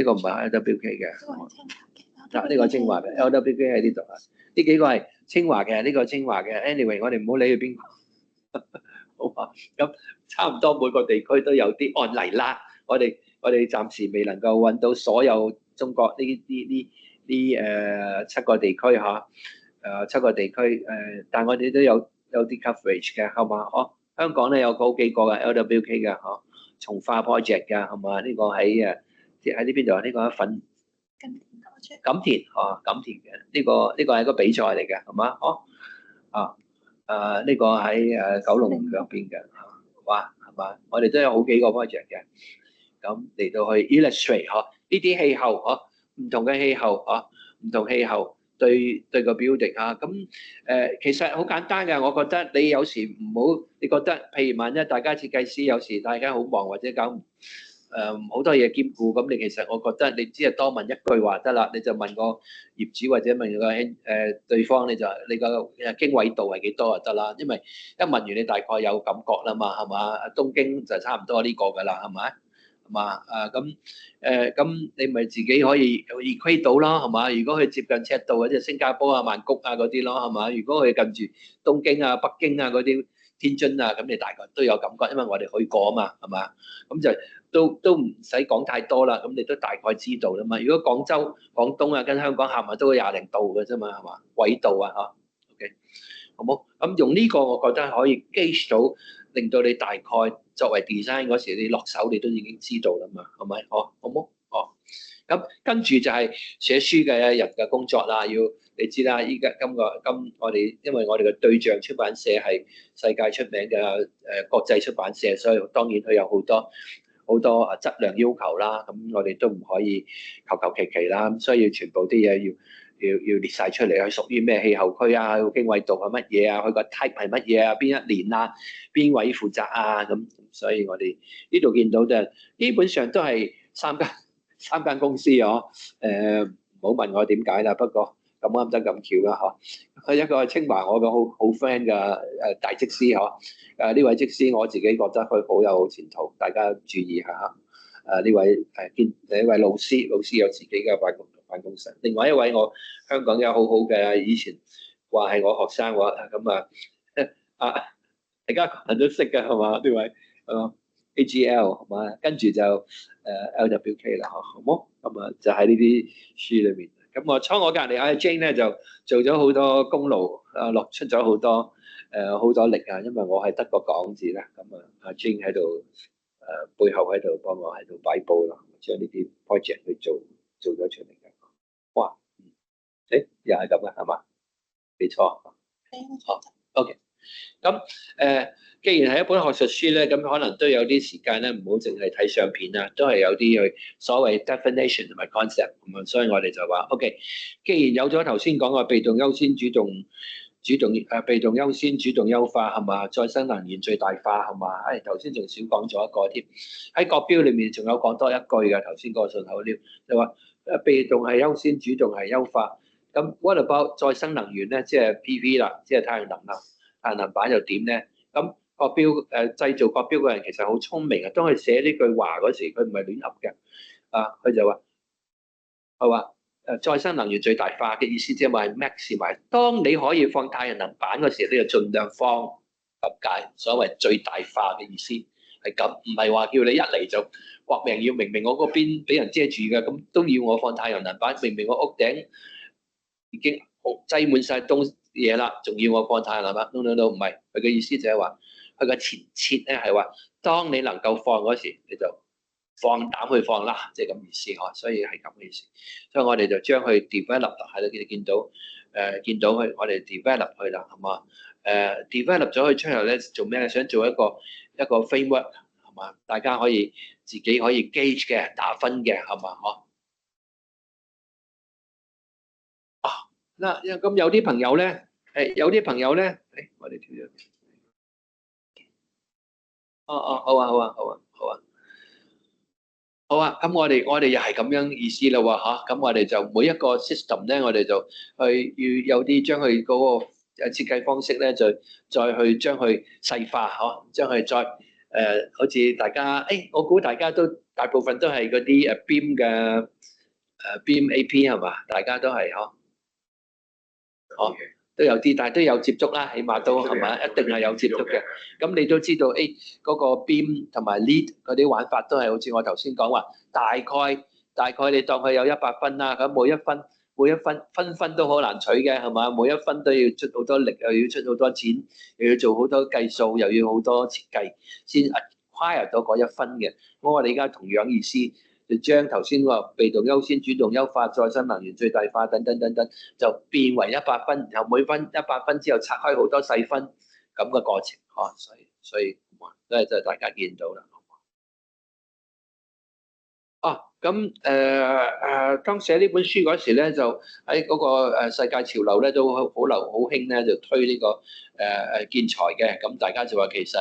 個唔係 LWK 嘅，呢個清華嘅 LWK 喺呢度啊。呢幾個係清華嘅，呢個清華嘅。Anyway， 我哋唔好理佢邊個。好嘛？咁差唔多每個地區都有啲案例啦。我哋暫時未能夠揾到所有中國呢7個地區嚇，7個地區但我哋都有啲 coverage 嘅，係嘛？香港咧有好幾個嘅 LWK 嘅嗬，從化 project 嘅係嘛？呢個喺喺呢邊度啊？呢個喺錦田錦田嘅呢個係個比賽嚟嘅係嘛？呢個喺九龍兩邊嘅哇係嘛？我哋都有好幾個 project 嘅，咁嚟到去 illustrate 呢啲氣候唔同嘅氣候唔同氣候對個 building 咁其實好簡單嘅，我覺得你有時唔好，你覺得譬如萬一大家設計師有時大家好忙或者搞好多嘢兼顧，咁你其實我覺得你只係多問一句話得啦，你就問個業主或者問個對方，你個經緯度係幾多就得啦，因為一問完你大概有感覺啦嘛，係嘛？東京就差唔多呢個㗎啦，係咪？係嘛？咁你咪自己可以 equate 到咯，係嘛？如果佢接近赤道或者新加坡啊、曼谷啊嗰啲咯，係嘛？如果佢近住東京啊、北京啊嗰啲天津啊，咁你大概都有感覺，因為我哋去過啊嘛，係嘛？咁就都唔使講太多啦，咁你都大概知道啦嘛。如果廣州、廣東啊跟香港合埋都20零度嘅啫嘛，係嘛？緯度啊，OK， 好冇？咁用呢個我覺得可以 gauge 到，令到你大概作為 design 嗰時，你落手你都已經知道啦嘛，係咪？好冇？咁跟住就係寫書嘅人嘅工作啦，你知啦，依家我哋因為我哋嘅對象出版社係世界出名嘅國際出版社，所以當然佢有好多質量要求啦。咁我哋都唔可以求其啦，咁所以全部啲嘢要列晒出嚟，佢屬於咩氣候區啊？佢經緯度係乜嘢啊？佢個 type 係乜嘢啊？邊一年啊？邊位負責啊？咁所以我哋呢度見到就基本上都係三間公司唔好問我點解啦。不過咁啱得咁巧啦，佢一個係清華我個好 friend 嘅大則師呢位則師我自己覺得佢好有前途，大家注意下呢位一位老師有自己嘅辦公室。另外一位我香港有好嘅，以前話係我學生喎，咁大家人都識嘅係嘛？呢位AGL 係嘛？跟住就LWK 啦，好冇？咁就喺呢啲書裏面。咁我隔離阿 Jane 咧就做咗好多功勞，落出咗好多力啊！因為我係得個講字啦，咁阿 Jane 喺度背後喺度幫我喺度擺佈啦，將呢啲 project 去做咗出嚟嘅。哇！又係咁嘅係嘛？冇錯。OK。咁既然係一本學術書咧，咁可能都有啲時間咧，唔好淨係睇相片啦，都係有啲去所謂 definition 同埋 concept 咁啊。所以我哋就話 OK， 既然有咗頭先講嘅被動優先、主動被動優先、主動優化係嘛？再生能源最大化係嘛？頭先仲少講咗一個添，喺國標裏面仲有講多一句嘅。頭先個順口溜就話被動係優先，主動係優化。咁 what about 再生能源咧？即係 PV 啦，即係太陽能啦。太陽能板又點咧？咁國標製造國標嘅人其實好聰明啊！當佢寫呢句話嗰時，佢唔係亂噏嘅佢就話再生能源最大化嘅意思，即係話 maximize。當你可以放太陽能板嗰時，你就盡量放咁解。所謂最大化嘅意思係咁，唔係話叫你一嚟就搏命要明明我嗰邊俾人遮住嘅，咁都要我放太陽能板。明明我屋頂已經擠滿晒東嘢啦，仲要我放太陽能板 ？No， 唔係。佢嘅意思就係話，佢嘅前設咧係話，當你能夠放嗰時，你就放膽去放啦，即係咁意思所以係咁嘅意思。所以我哋就將佢 develop 喺度，見到佢，我哋 develop 佢啦，係嘛？develop 咗佢出嚟咧，做咩咧？想做一個 framework 係嘛？大家可以自己可以 gauge 嘅，打分嘅係嘛？嗱，咁有啲朋友咧，我哋跳咗。好啊，咁我哋又係咁樣意思啦喎，咁我哋就每一個 system 咧，我哋就去要有啲將佢嗰個設計方式咧，就再去將佢細化，將佢再好似大家，我估大家都大部分都係嗰啲BIM 嘅BIM AP 係嘛？大家都係都有啲，但係都有接觸啦，起碼都係咪？一定係有接觸嘅。咁你都知道，嗰個 beam 同埋 lead 嗰啲玩法都係好似我頭先講話，大概你當佢有100分啦，咁每一分分都好難取嘅，係嘛？每一分都要出好多力，又要出好多錢，又要做好多計數，又要好多設計，先 acquire 到嗰1分嘅。咁我哋而家同樣意思，就將頭先話被動優先、主動優化、再生能源最大化等等等等，就變為100分，然後每分100分之後拆開好多細分咁嘅過程，所以都係大家見到啦。咁當寫呢本書嗰時咧，就喺嗰個世界潮流咧都好興咧，就推呢個建材嘅。咁大家就話其實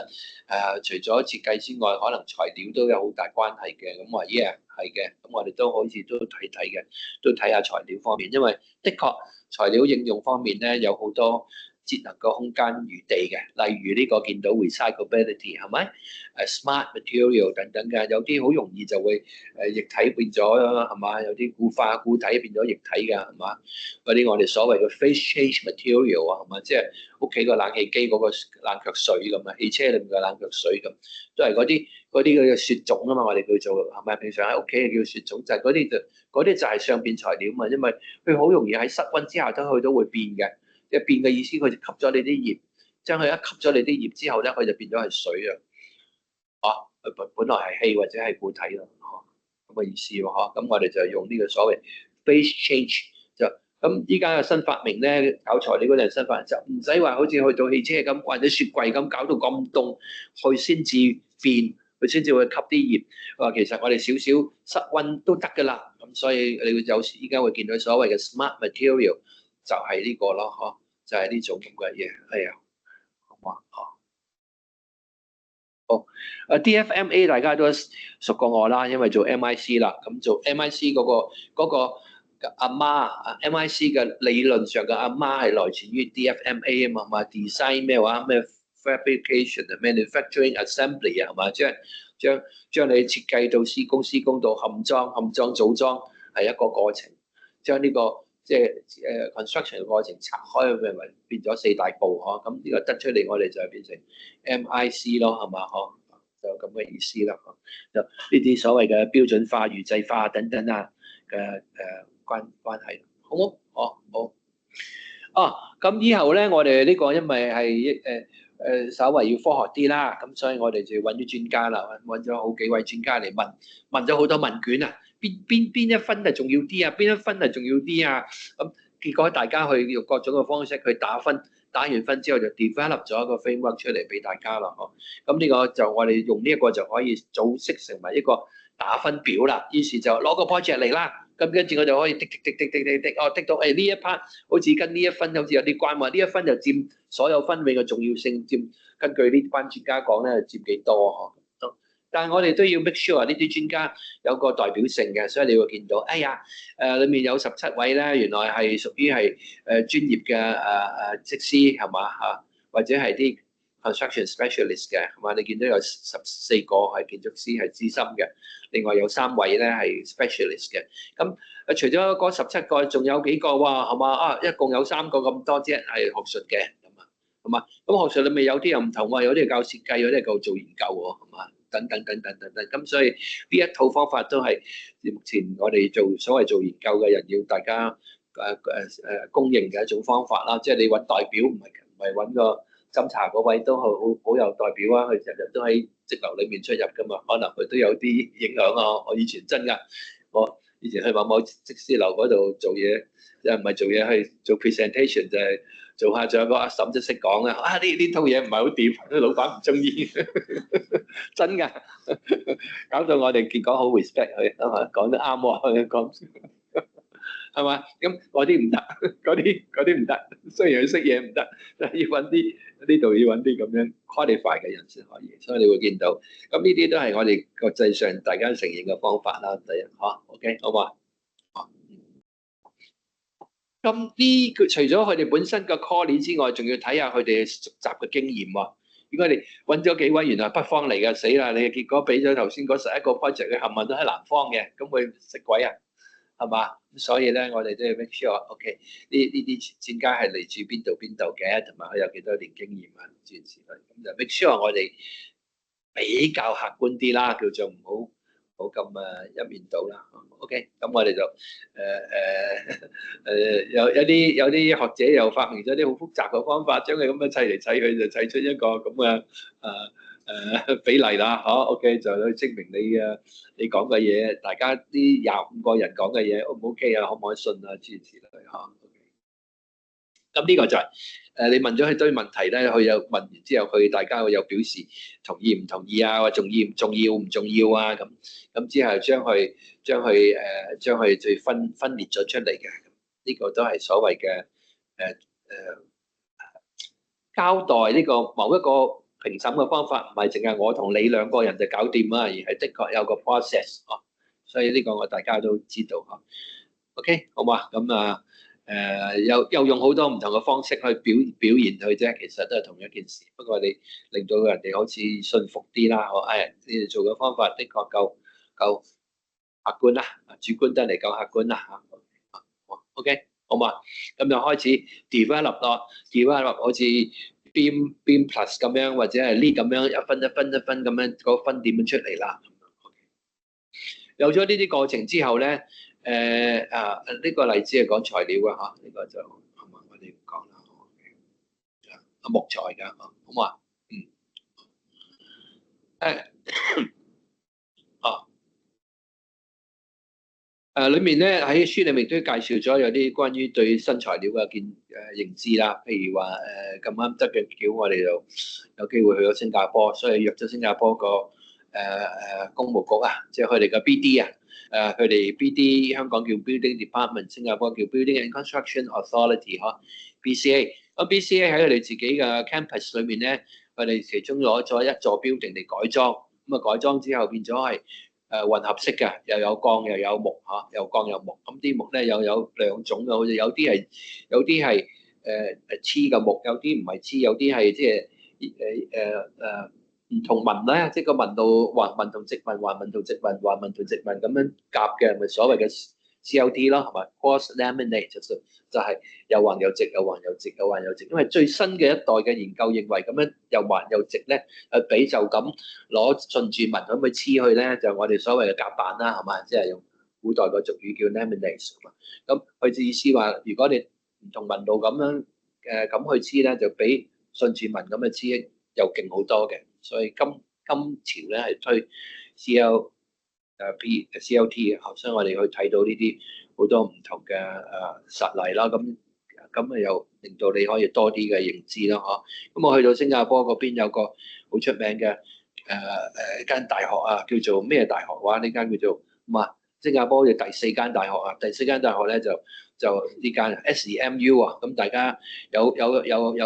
除咗設計之外，可能材料都有好大關係嘅。咁話係嘅。咁我哋都好似都睇嘅，都睇下材料方面，因為的確材料應用方面咧有好多節能嘅空間餘地嘅，例如呢個見到 recyclability 係咪？smart material 等等嘅，有啲好容易就會液體變咗係嘛？有啲固體變咗液體㗎係嘛？嗰啲我哋所謂嘅 phase change material 啊係嘛？即係屋企個冷氣機嗰個冷卻水咁啊，汽車裏面嘅冷卻水咁，都係嗰啲嘅雪種啊嘛，我哋叫做係咪？平常喺屋企係叫雪種，就係嗰啲就係上邊材料嘛，因為佢好容易喺室溫之下都會變嘅。即係變嘅意思，佢就吸咗你啲熱，將佢一吸咗你啲熱之後咧，佢就變咗係水啊！佢本來係氣或者係固體咯，咁嘅意思喎，咁我哋就用呢個所謂 phase change 就咁。依家嘅新發明咧，搞材料嗰陣新發明就唔使話好似去到汽車咁或者雪櫃咁搞到咁凍，佢先至變，佢先至會吸啲熱。話其實我哋少少室溫都得㗎啦，咁所以你會有時依家會見到所謂嘅 smart material 就係呢個咯，就係呢種咁嘅嘢，係啊，好嘛，好，DFMA 大家都熟過我啦，因為做 MIC 啦，咁做 MIC 嗰個阿媽，MIC 嘅理論上嘅阿媽係來自於 DFMA 啊嘛，design 咩話咩 fabrication 啊 manufacturing assembly 啊係嘛，即係將你設計到施工到冚裝組裝係一個過程，將呢個即係construction 嘅過程拆開，變咗4大步嗬，咁呢個得出嚟，我哋就變成 MIC 咯，係嘛嗬，就咁嘅意思啦。就呢啲所謂嘅標準化、預製化等等啊嘅關係，好冇？好。咁以後咧，我哋呢個因為係稍為要科學啲啦，咁所以我哋就要揾啲專家啦，揾咗好幾位專家嚟問咗好多問卷啊。邊一分係重要啲啊？邊一分係重要啲啊？咁結果大家去用各種嘅方式去打分，打完分之後就 develop 咗一個 framework 出嚟俾大家啦。咁呢個就我哋用呢一個就可以組織成為一個打分表啦。於是就攞個 project 嚟啦。咁跟住我就可以滴到呢一 part 好似跟呢一分好似有啲關喎。呢一分就佔所有分類嘅重要性，根據呢班專家講咧佔幾多。但係我哋都要 make sure 呢啲專家有個代表性嘅，所以你會見到，裏面有17位咧，原來係屬於係專業嘅則師係嘛嚇，或者係啲 construction specialist 嘅係嘛？你見到有14個係建築師係資深嘅，另外有3位咧係 specialist 嘅。咁除咗嗰17個，仲有幾個喎係嘛？一共有3個咁多啫，係學術嘅咁啊，係嘛？咁學術裏面有啲又唔同喎，有啲係教設計，有啲係教做研究喎，係嘛？等，咁所以呢一套方法都係目前我哋所謂做研究嘅人要大家公認嘅一種方法啦。即係你揾代表，唔係揾個斟茶嗰位都好有代表啊。佢日日都喺則樓裏面出入噶嘛，可能佢都有啲影響啊。我以前真㗎，我以前去某則師樓嗰度做嘢，又唔係做嘢，去做 presentation 就係。做下仲有個阿嬸就識講啦，呢套嘢唔係好掂，啲老闆唔中意，真㗎，搞到我哋結果好 respect 佢，講得啱喎，講係嘛？咁嗰啲唔得，嗰啲唔得，雖然佢識嘢唔得，但係要揾啲呢度要揾啲咁樣 qualify 嘅人先可以，所以你會見到，咁呢啲都係我哋國際上大家承認嘅方法啦，第一，OK 好嘛？咁佢除咗佢哋本身嘅 call 之外，仲要睇下佢哋實習嘅經驗喎。如果你揾咗幾位原來北方嚟嘅，死啦！你嘅結果俾咗頭先嗰11個 project，佢冚唪唥都喺南方嘅，咁會食鬼啊？係嘛？所以咧，我哋都要 make sure，OK，呢啲專家係嚟自邊度嘅，同埋佢有幾多年經驗啊，諸如此類。咁就 make sure 我哋比較客觀啲啦，叫做唔好咁一面倒啦。OK，咁我哋就有啲學者又發明咗啲好複雜嘅方法，將佢咁樣砌嚟砌去，就砌出一個咁嘅比例啦。好 OK，就去證明你講嘅嘢，大家呢25個人講嘅嘢 O 唔 OK 啊？可唔可以信啊？諸如此類嚇。咁呢個就係你問咗佢堆問題咧，佢有問完之後，佢大家會有表示同意唔同意啊，或重要唔重要啊咁之後將佢最分裂咗出嚟嘅，呢個都係所謂嘅交代呢個某一個評審嘅方法，唔係淨係我同你兩個人就搞掂啊，而係的確有個 process 哦，所以呢個我大家都知道嚇。OK，好嘛？咁又用好多唔同嘅方式去表現佢啫，其實都係同一件事。不過你令到人哋好似信服啲啦，你哋做嘅方法的確夠客觀啦，主觀得嚟夠客觀啦嚇。OK，好嘛？咁就開始 develop 好似 beam plus 咁樣，或者係呢咁樣一分咁樣個分點樣出嚟啦。有咗呢啲過程之後咧。呢個例子係講材料嘅嚇，呢個就係嘛，我哋唔講啦。木材㗎，好嘛？裏面咧喺書裏面都介紹咗有啲關於對新材料嘅認知啦。譬如話咁啱得嘅橋，我哋就有機會去咗新加坡，所以約咗新加坡個工務局啊，即係佢哋嘅 BD 啊。佢哋 BD 香港叫 Building Department， 新加坡叫 Building and Construction Authority 嗬 BCA。咁 BCA 喺佢哋自己嘅 campus 裏面咧，佢哋其中攞咗一座 building 嚟改裝，咁啊改裝之後變咗係混合式嘅，又有鋼又有木嚇，又鋼又木。咁啲木咧又有兩種嘅，好似有啲係黐嘅木，有啲唔係黐，有啲係即係唔同紋咧，即係個紋度橫紋同直紋，橫紋同直紋，橫紋同直紋咁樣夾嘅，咪所謂嘅 CLT 咯，係咪 cross laminate 就係又橫又直，又橫又直，又橫又直。因為最新嘅一代嘅研究認為咁樣又橫又直咧，比就咁攞順住紋咁去黐去咧，就我哋所謂嘅夾板啦，係嘛？即係用古代個俗語叫 laminate 嘛。咁佢意思話，如果你唔同紋路咁樣咁去黐咧，就比順住紋咁去黐又勁好多嘅。所以今朝咧係推 CLT 嘅，所以我哋去睇到呢啲好多唔同嘅實例啦。咁又令到你可以多啲嘅認知啦，咁我去到新加坡嗰邊有個好出名嘅間大學啊，叫做咩大學話？呢間叫做新加坡嘅第4間大學啊。第4間大學咧就呢間 SEMU 啊。咁大家有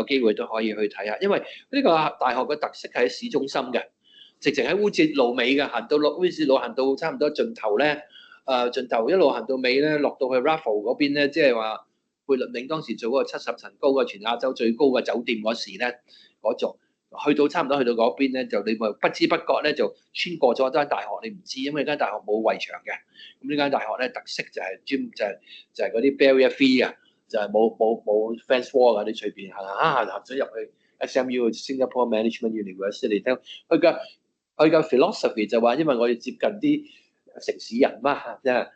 機會都可以去睇下，因為呢個大學嘅特色係喺市中心嘅，直情喺烏節路尾嘅，行到落烏節路行到差唔多盡頭咧，盡頭一路行到尾咧，落到去 Raffles 嗰邊咧，即係話貝聿銘當時做嗰個70層高嘅全亞洲最高嘅酒店嗰時咧，嗰座去到差唔多去到嗰邊咧，就你咪不知不覺咧就穿過咗間大學，你唔知，因為間大學冇圍牆嘅。咁呢間大學咧特色就係就係嗰啲 barrier free 啊，就係冇 fence wall 啊，你隨便行咗入去 SMU Singapore Management University， 佢嘅 philosophy 就話，因為我哋接近啲城市人嘛，即係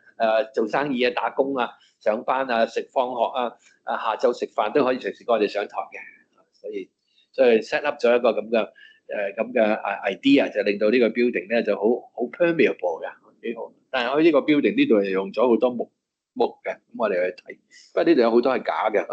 做生意啊、打工啊、上班啊、放學啊、下晝食飯都可以隨時過嚟上堂嘅，所以 set up 咗一個咁嘅idea， 就令到呢個 building 咧就好 permeable 嘅，幾好。但係佢呢個 building 呢度係用咗好多木嘅，咁我哋去睇。不過呢度有好多係假嘅，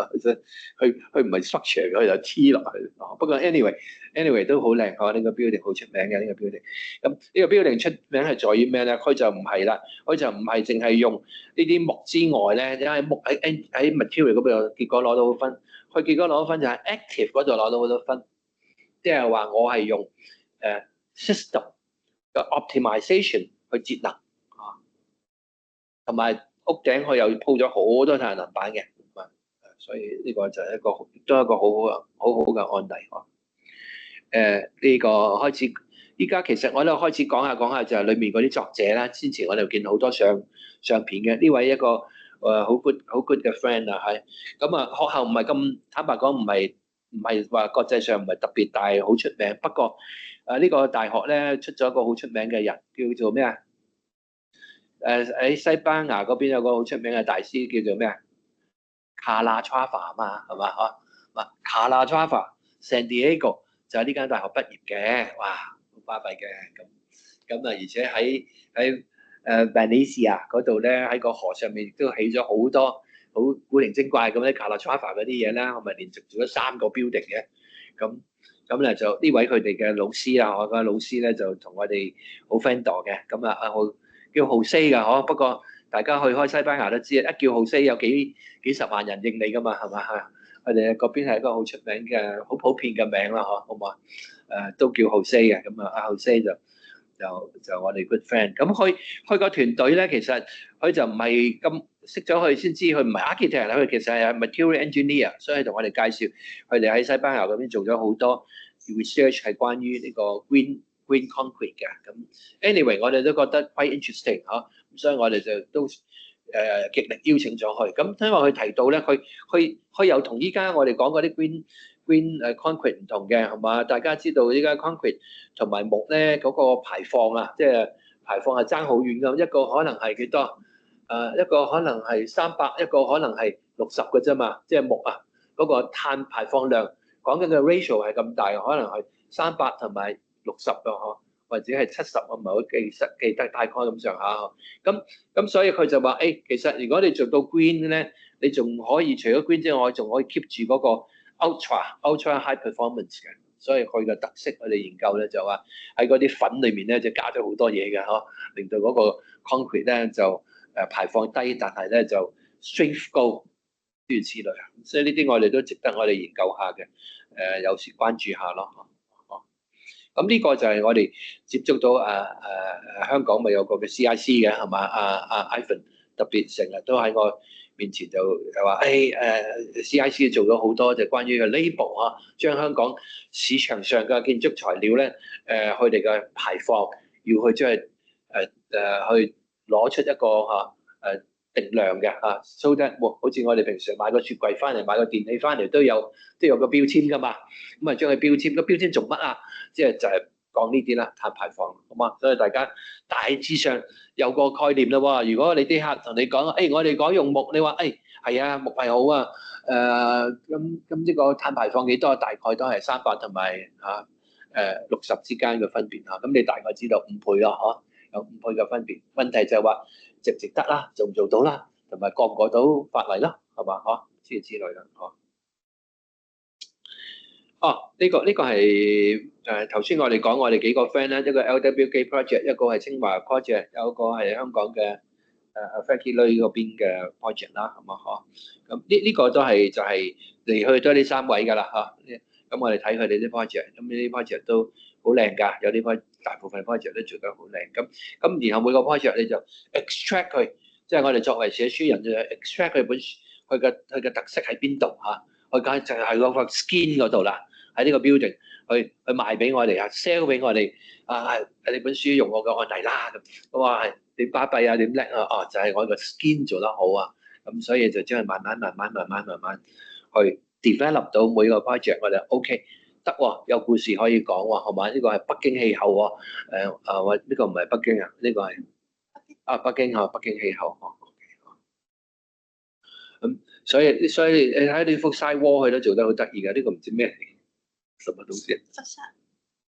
佢唔係 structure 嘅，佢就黐落去。不過 anyway 都好靚，呢個 building 好出名嘅呢個 building。咁呢個 building 出名係在於咩咧？佢就唔係啦，佢就唔係淨係用呢啲木之外咧，因為木喺 material 嗰度結果攞到好分。佢結果攞到分就係 active 嗰度攞到好多分，即係話我係用system 嘅 optimization 去節能同埋屋頂佢又鋪咗好多太陽能板嘅，所以呢個就係一個好好嘅案例。呢個開始依家其實我都開始講下就係裏面嗰啲作者啦。先前我哋見好多相片嘅，呢位一個好 good 嘅 friend 啊，係咁啊，學校唔係咁坦白講，唔係話國際上唔係特別大好出名，不過呢個大學咧出咗一個好出名嘅人，叫做咩啊？喺西班牙嗰邊有個好出名嘅大師叫做咩啊？卡拉 Trava 啊嘛，係嘛啊？卡拉 Trava、San Diego 就喺呢間大學畢業嘅，哇，好巴閉嘅咁啊！而且喺Valencia 嗰度咧，喺個河上面亦都起咗好多好古靈精怪咁啲卡拉 Trava 嗰啲嘢啦，我咪連續做咗3個 building 嘅，咁咧就呢位佢哋嘅老師啊，我個老師咧就同我哋好 friend 嘅，咁啊叫Jose㗎嗬，不過大家去開西班牙都知啊，一叫Jose有幾十萬人應你㗎嘛，係嘛？佢哋嗰邊係一個好出名嘅、好普遍嘅名啦，嗬，好唔好啊？都叫Jose嘅，咁啊，阿Jose就我哋 good friend。咁去個團隊咧，其實佢就唔係咁識咗佢先知，佢唔係 architect 啦，佢其實係 material engineer，所以同我哋介紹佢哋喺西班牙嗰邊做咗好多 research 係關於呢個 green concrete 嘅。咁 anyway 我哋都覺得 quite interesting 嚇，所以我哋就都極力邀請咗佢。咁因為佢提到咧，佢又同依家我哋講嗰啲 green concrete 唔同嘅係嘛？大家知道依家 concrete 同埋木咧嗰個排放啊，即係排放係爭好遠㗎。一個可能係幾多？一個可能係300，一個可能係60嘅啫嘛。即係木啊嗰個碳排放量講緊嘅 ratio 係咁大，可能係300同埋60㗎嗬，或者係70，我唔係好記得大概咁上下嗬。咁所以佢就話其實如果你做到 green 咧，你仲可以除咗 green 之外，仲可以 keep 住嗰個ultra high performance 嘅。所以佢嘅特色，我哋研究咧就話喺嗰啲粉裏面咧就加咗好多嘢嘅嗬，令到嗰個 concrete 咧就排放低，但係咧就 strength 高，諸如此類。所以呢啲我哋都值得我哋研究下嘅，有時關注下咯。咁呢個就係我哋接觸到香港咪有個嘅 CIC 嘅係嘛？Ivan 特別成日都喺我面前就話CIC 做咗好多就關於個 label 啊，將香港市場上嘅建築材料咧佢哋嘅排放要去將去攞出一個定量嘅so that 好似我哋平時買個雪櫃翻嚟，買個電器翻嚟都有個標籤㗎嘛，咁啊將佢標籤，個標籤做乜啊？即係就係講呢啲啦，碳排放，好嘛？所以大家大致上有個概念啦喎。如果你啲客同你講，我哋講用木，你話係啊，木係好啊，咁呢個碳排放幾多？大概都係300同埋60之間嘅分別嚇。咁你大概知道5倍咯，有5倍嘅分別。問題就係話值唔值得啦，做唔做到啦，同埋過唔過到法例啦，係嘛？諸如此類啦，呢個係頭先我哋講我哋幾個 friend 啦，一個 LWK project， 一個係清華 project， 有一個係香港嘅Frankie Lui 嗰邊嘅 project 啦，係嘛？咁呢個都係就係嚟去都係呢3位㗎啦，咁我哋睇佢哋啲 project， 咁呢啲 project 都好靚㗎，有啲大部分 project 都做得好靚。咁然後每個 project 你就 extract 佢，即係我哋作為寫書人就 extract 佢佢嘅特色喺邊度嚇？佢梗係就係嗰個 skin 嗰度啦，喺呢個 building 去賣俾我哋sell 俾我哋你本書用我嘅案例啦咁，我話你巴閉啊點叻啊？就係我個 skin 做得好啊，咁所以就將佢慢慢去 develop 到每個 project， 我哋 OK 得喎，有故事可以講喎，係嘛？呢個係北京氣候喎，呢個唔係北京啊，呢個係北京北京氣候咁。所以你睇呢幅 side wall 佢都做得好得意㗎，呢個唔知咩嚟，什麼東西？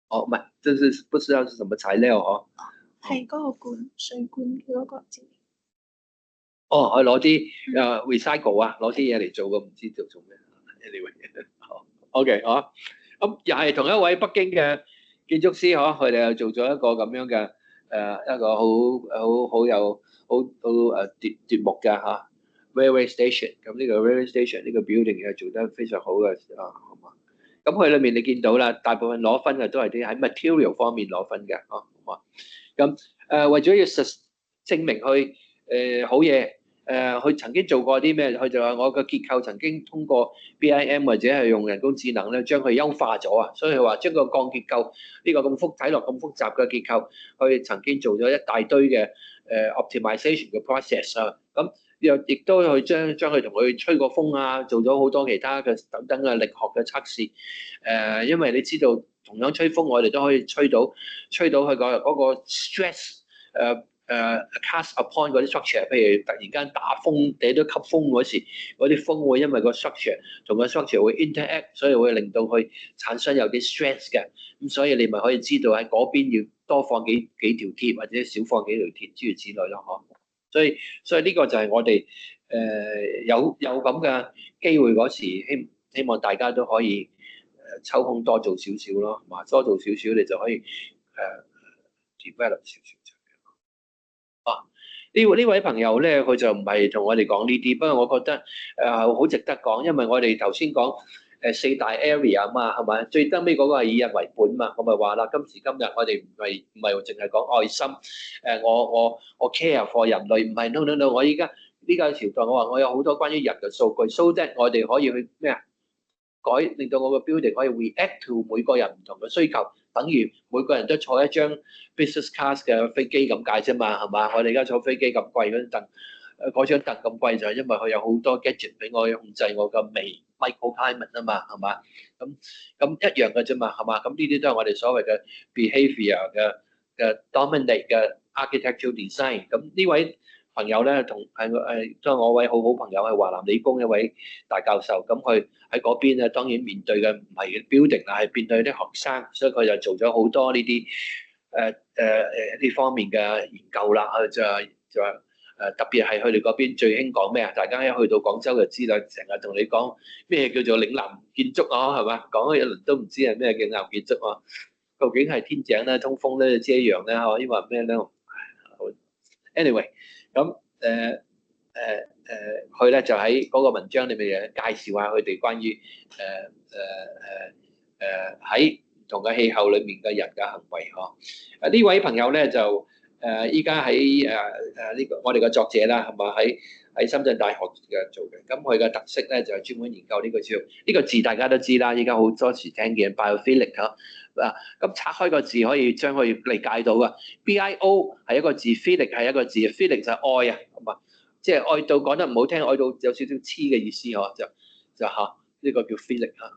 唔係，這是不知道是什麼材料係嗰個水管嗰個字。佢攞啲recycle 啊，攞啲嘢嚟做嘅，唔知做咩。Anyway， OK 咁又係同一位北京嘅建築師佢哋又做咗一個咁樣嘅一個好有奪目嘅railway station。咁呢個 railway station 呢個 building 又做得非常好嘅好嘛？咁佢裏面你見到啦，大部分攞分嘅都係啲喺 material 方面攞分嘅好嘛？咁為咗要證明佢好嘢。佢曾經做過啲咩？佢就話我個結構曾經通過 BIM 或者係用人工智能咧，將佢優化咗啊！所以佢話將個鋼結構呢個咁睇落咁複雜嘅結構，佢曾經做咗一大堆嘅optimization 嘅 process 啊！咁又亦都去將佢同佢吹過風啊，做咗好多其他嘅等等嘅力學嘅測試。因為你知道同樣吹風，我哋都可以吹到佢嗰個 stress cast upon 嗰啲 structure，譬如突然間打風，你都吸風嗰時，嗰啲風會因為個 structure 同個 structure 會 interact，所以會令到佢產生有啲 stress 嘅。咁所以你咪可以知道喺嗰邊要多放幾條鐵，或者少放幾條鐵，諸如此類咯，嗬。所以呢個就係我哋有咁嘅機會嗰時，希望大家都可以抽空多做少少咯，嘛多做少少你就可以develop 少少。呢位朋友咧，佢就唔係同我哋講呢啲，不過我覺得好值得講，因為我哋頭先講四大 area 嘛，係咪？最得尾嗰個係以人為本嘛，我咪話啦，今時今日我哋唔係淨係講愛心，我 care for 人類，唔係 no，我依家呢個朝代，我話我有好多關於人嘅數據 ，so that 我哋可以去咩啊？令到我個 building 可以 react to 每個人唔同嘅需求，等於每個人都坐一張 business class 嘅飛機咁解啫嘛，係嘛？我哋而家坐飛機咁貴嗰張凳，嗰張凳咁貴就係因為佢有好多 gadget 俾我控制我嘅微 microclimate 啊嘛，係嘛？咁一樣嘅啫嘛，係嘛？咁呢啲都係我哋所謂嘅 behaviour 嘅 dominate 嘅 architectural design。咁呢位朋友咧，即係我位好朋友係華南理工一位大教授，咁佢喺嗰邊咧，當然面對嘅唔係 building 啦，係面對啲學生，所以佢就做咗好多呢啲呢方面嘅研究啦。佢就特別係佢哋嗰邊最興講咩啊？大家一去到廣州就知啦，成日同你講咩叫做嶺南建築啊，係嘛？講咗一輪都唔知係咩叫嶺南建築啊？究竟係天井咧、通風咧、遮陽咧，嚇，抑或咩咧 ？Anyway。咁佢咧就喺嗰個文章裏面介紹下佢哋關於喺唔同嘅氣候裏面嘅人嘅行為嗬。呢位朋友咧就依家喺呢個我哋嘅作者啦，係嘛，喺深圳大學嘅做嘅。咁佢嘅特色咧就係專門研究呢個字。呢個字大家都知啦，依家好多時聽見 biophilic 嗬。咁拆開個字可以將佢理解到啊。bio 係一個字 philic 係一個字 philic 就係愛啊，咁啊，即係愛到講得唔好聽，愛到有少少黐嘅意思嗬，就嚇呢個叫 philic 嚇。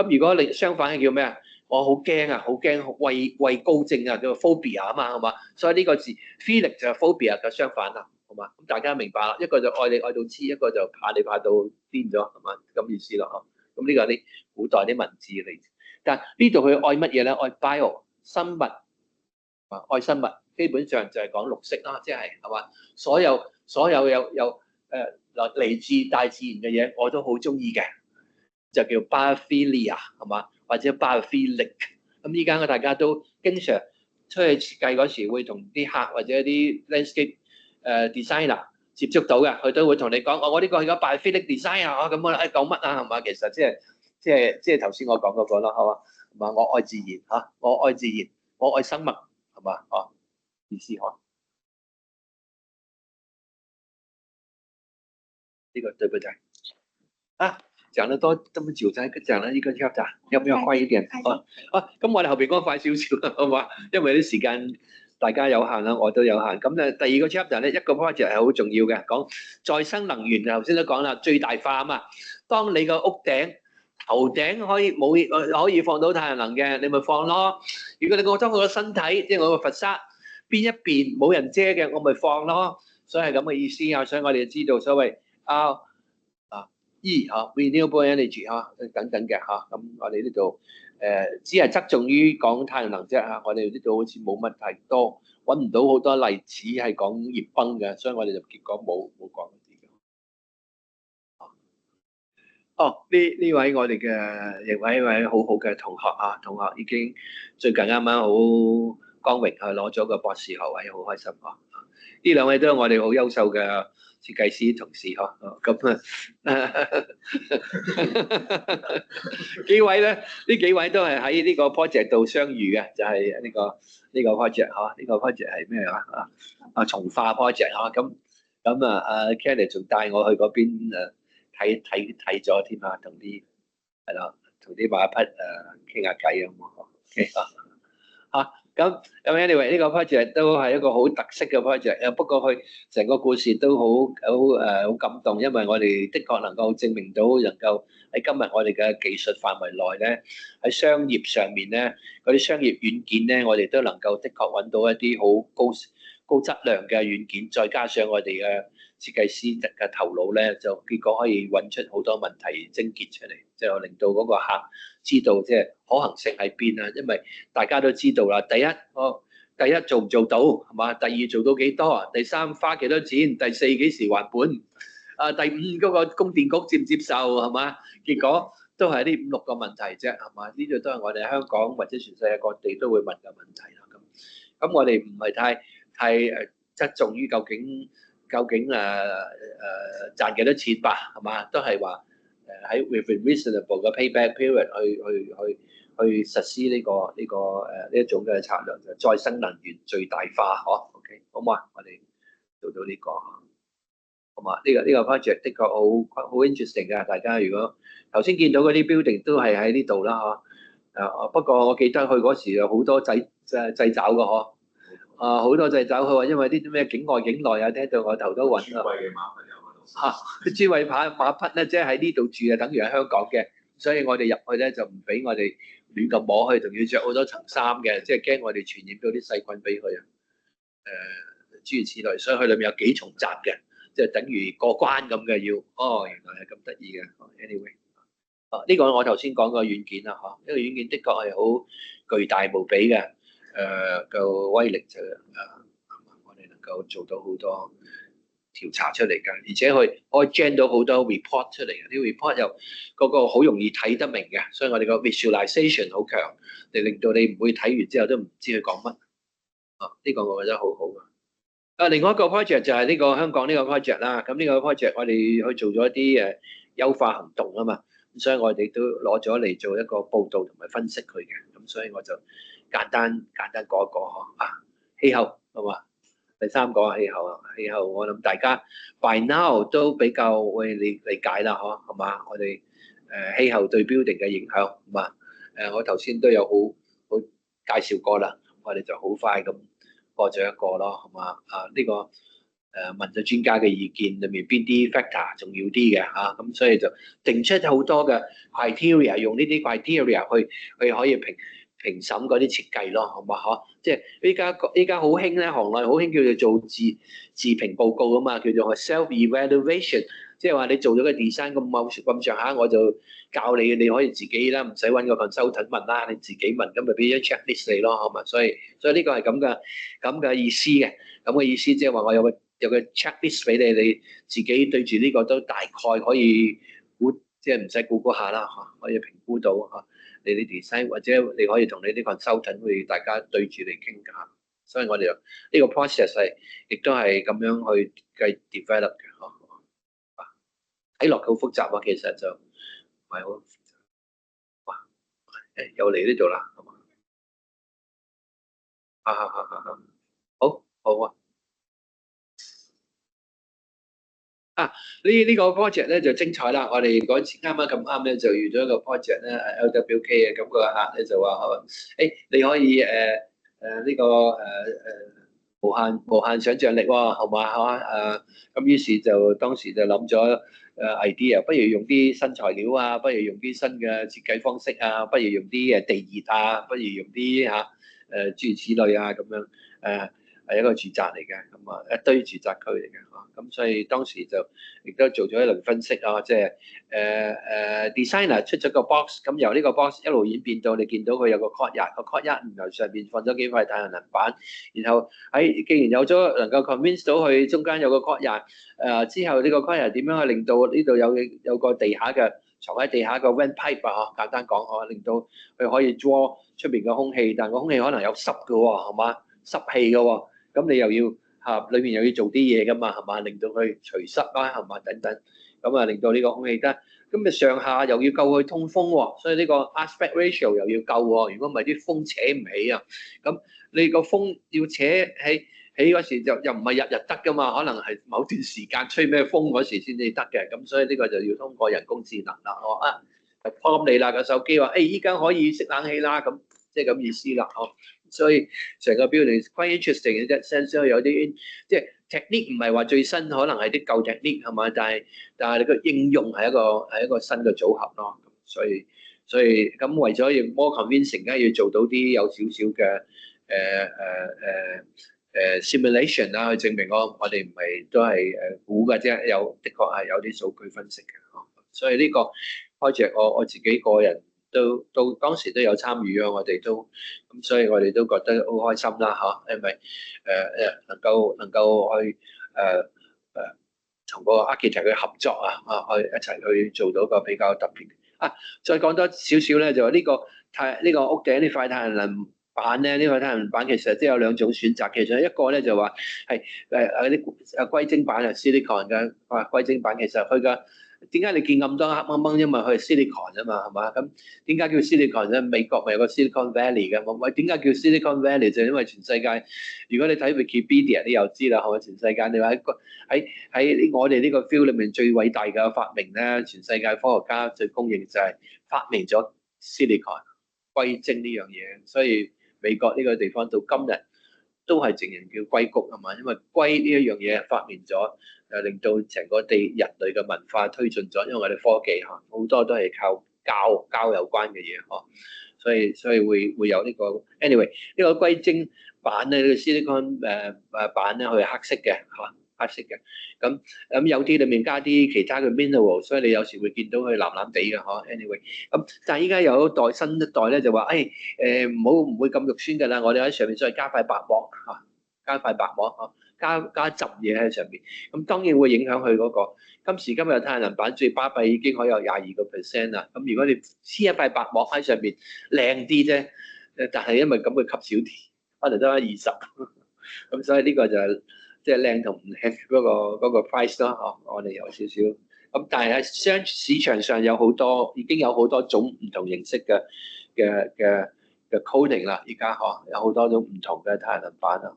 咁如果你相反係叫咩啊？我好驚啊，好驚畏高症啊，叫 phobia 啊嘛，係嘛？所以呢個字 philic 就係 phobia 嘅相反啦，係嘛？咁大家明白啦，一個就愛你愛到黐，一個就怕你怕到癲咗，係嘛？咁意思咯嗬。咁呢個係啲古代啲文字嚟。但呢度佢愛乜嘢咧？愛 bio 生物愛生物，基本上就係講綠色啦，即係嘛？所有有嚟自大自然嘅嘢，我都好中意嘅，就叫 biophilia 係嘛？或者 biophilic。咁依家大家都經常出去設計嗰時，會同啲客或者啲 landscape designer 接觸到嘅，佢都會同你講：我呢個係個 biophilic design 啊，咁我講乜啊？係嘛？其實即係頭先我講嗰個啦，係嘛？我愛自然嚇，我愛自然，我愛生物，係嘛？意思嗬？呢個對不對？講得多這麼久才講了一個 chapter，要不要快一點？咁我哋後邊講快少少啦，好嘛？因為啲時間大家有限啦，我都有限。咁咧第二個 chapter 咧，一個 project 係好重要嘅，講再生能源。頭先都講啦，最大化啊嘛。當你個屋頂頭頂可以放到太陽能嘅，你咪放咯。如果你覺得我個身體即係我個佛沙邊一邊冇人遮嘅，我咪放咯。所以係咁嘅意思啊。所以我哋知道所謂renewable energy 等等嘅嚇。咁我哋呢度只係側重於講太陽能啫嚇。我哋呢度好似冇乜太多，揾唔到好多例子係講熱崩嘅，所以我哋就結果冇講。呢位我哋嘅亦一位好好嘅同學啊，同學已經最近啱啱好光榮攞咗個博士學位，好開心啊！呢兩位都係我哋好優秀嘅設計師同事嗬。咁幾位咧？呢幾位都係喺呢個 project 度相遇嘅，就係呢個 project 嗬。呢個 project 係咩啊？從化 project 嗬。咁Kelly 仲帶我去嗰邊睇咗添啊，同啲係咯，同啲馬匹傾下偈咁喎。咁 anyway 呢個 project 都係一個好特色嘅 project，不過佢成個故事都好感動，因為我哋的確能夠證明到能夠喺今日我哋嘅技術範圍內咧，喺商業上面咧，嗰啲商業軟件咧，我哋都能夠的確揾到一啲好高質量嘅軟件，再加上我哋嘅設計師嘅頭腦咧，就結果可以揾出好多問題症結出嚟，就令到嗰個客知道即係可行性喺邊啊！因為大家都知道啦，第一做唔做到係嘛？第二做到幾多？第三花幾多錢？第四幾時還本？第五嗰個供電局接唔接受係嘛？結果都係呢5、6個問題啫係嘛？呢度都係我哋香港或者全世界各地都會問嘅問題啦。咁我哋唔係太側重於究竟賺幾多錢吧係嘛？都係話喺 within reasonable 嘅 payback period 去實施呢一種嘅策略，就再生能源最大化OK 好唔好啊？我哋做到呢個好嘛？呢個 project 的確好 interesting 㗎。大家如果頭先見到嗰啲 building 都係喺呢度啦不過我記得佢嗰時有好多掣肘㗎好多掣肘。佢話因為啲咩境外境內啊，聽到我頭都暈啊！智慧馬匹咧，即係喺呢度住啊，等於喺香港嘅，所以我哋入去咧就唔俾我哋亂咁摸佢，仲要着好多層衫嘅，即係驚我哋傳染到啲細菌俾佢啊。諸如此類，所以佢裏面有幾重閘嘅，即係等於過關咁嘅要。原來係咁得意嘅。Anyway，呢個我頭先講個軟件啦呢個軟件的確係好巨大無比嘅，個威力就我哋能夠做到好多調查出嚟㗎，而且佢可以 generate 到好多 report 出嚟嘅，啲 report 又嗰個好容易睇得明嘅，所以我哋個 visualization 好強，令到你唔會睇完之後都唔知佢講乜。呢個我覺得好好㗎。另外一個 project 就係呢個香港呢個 project 啦。咁呢個 project 我哋去做咗一啲優化行動啊嘛，咁所以我哋都攞咗嚟做一個報導同埋分析佢嘅。咁所以我就簡單講一講氣候係嘛？第三個氣候我諗大家 by now 都比較會理解啦係嘛？我哋氣候對 building 嘅影響係嘛？我頭先都有好介紹過啦，我哋就好快咁過咗一個咯係嘛？呢個問咗專家嘅意見裏面邊啲 factor 重要啲嘅咁所以就定出好多嘅 criteria， 用呢啲 criteria 去可以評審嗰啲設計咯，好嘛？即係依家好興咧，行內好興叫做做自評報告啊嘛，叫做 self evaluation， 即係話你做咗個 design 咁上下，我就教你可以自己啦，唔使揾個 consultant 問啦，你自己問咁咪俾咗 checklist 你咯，好嘛？所以呢個係咁嘅意思嘅，咁嘅意思即係話我有個 checklist 俾你自己對住呢個都大概可以估，即係唔使估下啦可以評估到你啲 design， 或者你可以同你啲 consultant 去大家對住嚟傾下，所以我哋呢個 process 亦都係咁樣去計 develop 嘅睇落好複雜其實就唔係好複雜。又嚟呢度啦，係嘛？好呢個 project 咧就精彩啦！我哋嗰次啱咁咧就遇到一個 project 咧，LWK 嘅咁個客咧就話你可以呢個無限想像力喎，係嘛咁於是就當時就諗咗idea，不如用啲新材料啊，不如用啲新嘅設計方式啊，不如用啲地熱啊，不如用啲諸如此類咁樣係一個住宅嚟嘅，咁一堆住宅區嚟嘅咁所以當時就亦都做咗一輪分析即係designer 出咗個 box， 咁由呢個 box 一路演變到你見到佢有個 courtyard， 個 courtyard 然後上邊放咗幾塊太陽能板，然後既然有咗能夠 convince 到佢中間有個 courtyard，之後呢個 courtyard 點樣去令到呢度有個地下嘅藏喺地下個 vent pipe 簡單講令到佢可以 draw 出邊嘅空氣，但個空氣可能有濕嘅喎，係嘛？濕氣嘅喎，咁你又要裏面又要做啲嘢噶嘛，係嘛？令到佢除濕啦，係嘛？等等，咁令到呢個空氣得，咁上下又要夠佢通風喎，所以呢個 aspect ratio 又要夠喎。如果唔係啲風扯唔起咁你個風要扯起嗰時就又唔係日日得噶嘛，可能係某段時間吹咩風嗰時先至得嘅，咁所以呢個就要通過人工智能啦，就幫你啦個手機話，依家可以熄冷氣啦，咁即係咁意思啦，所以成個 building quite interesting 嘅啫，sense 有啲即係 technique 唔係話最新，可能係啲舊 technique 係嘛，但係你個應用係一個新嘅組合咯。所以咁為咗要 more convincing，梗係要做到啲有少少嘅simulation 啦，去證明我哋唔係都係估嘅啫，的確係有啲數據分析嘅。所以呢個 project 我自己個人都當時都有參與啊，我哋都咁，所以我哋都覺得好開心啦嚇，因為能夠去同個 architect 去合作去一齊去做到個比較特別再講多少少咧，就話呢個屋頂呢塊太陽能板咧，呢塊太陽能板其實都有兩種選擇。其實一個咧就話係嗰啲硅晶板silicon 嘅硅晶板，其實佢嘅點解你見咁多黑掹掹？因為佢係 silicon 啊嘛，係嘛？咁點解叫 silicon 咧？美國咪有個 Silicon Valley 嘅，喂點解叫 Silicon Valley？就因為全世界，如果你睇 Wikipedia，你又知啦，係咪？全世界你話喺我哋呢個 field 裏面最偉大嘅發明咧，全世界科學家最公認就係發明咗 silicon 硅晶呢樣嘢，所以美國呢個地方到今日都係淨人叫硅谷係嘛？因為硅呢一樣嘢發明咗，令到成個人類嘅文化推進咗，因為我哋科技好多都係靠膠有關嘅嘢所以會有呢個 anyway 呢個硅晶板咧，呢個 silicon 板咧，佢係黑色嘅黑色嘅，咁有啲裡面加啲其他嘅 mineral， 所以你有時會見到佢藍藍地嘅anyway， 咁但係依家有新一代咧就話唔會咁肉酸㗎啦，我哋喺上面再加塊白膜加浸嘢喺上面，咁當然會影響佢嗰個。今時今日太陽能板最巴閉已經可以有22% 啦，咁如果你黐一塊白膜喺上面靚啲啫，但係因為咁會吸少啲，可能得20，咁所以呢個就係即係靚同唔靚嗰個 price 咯，我哋有少少。咁但係喺市場上已經有好多種唔同形式嘅 coating 啦，而家有好多種唔同嘅太陽能板啦，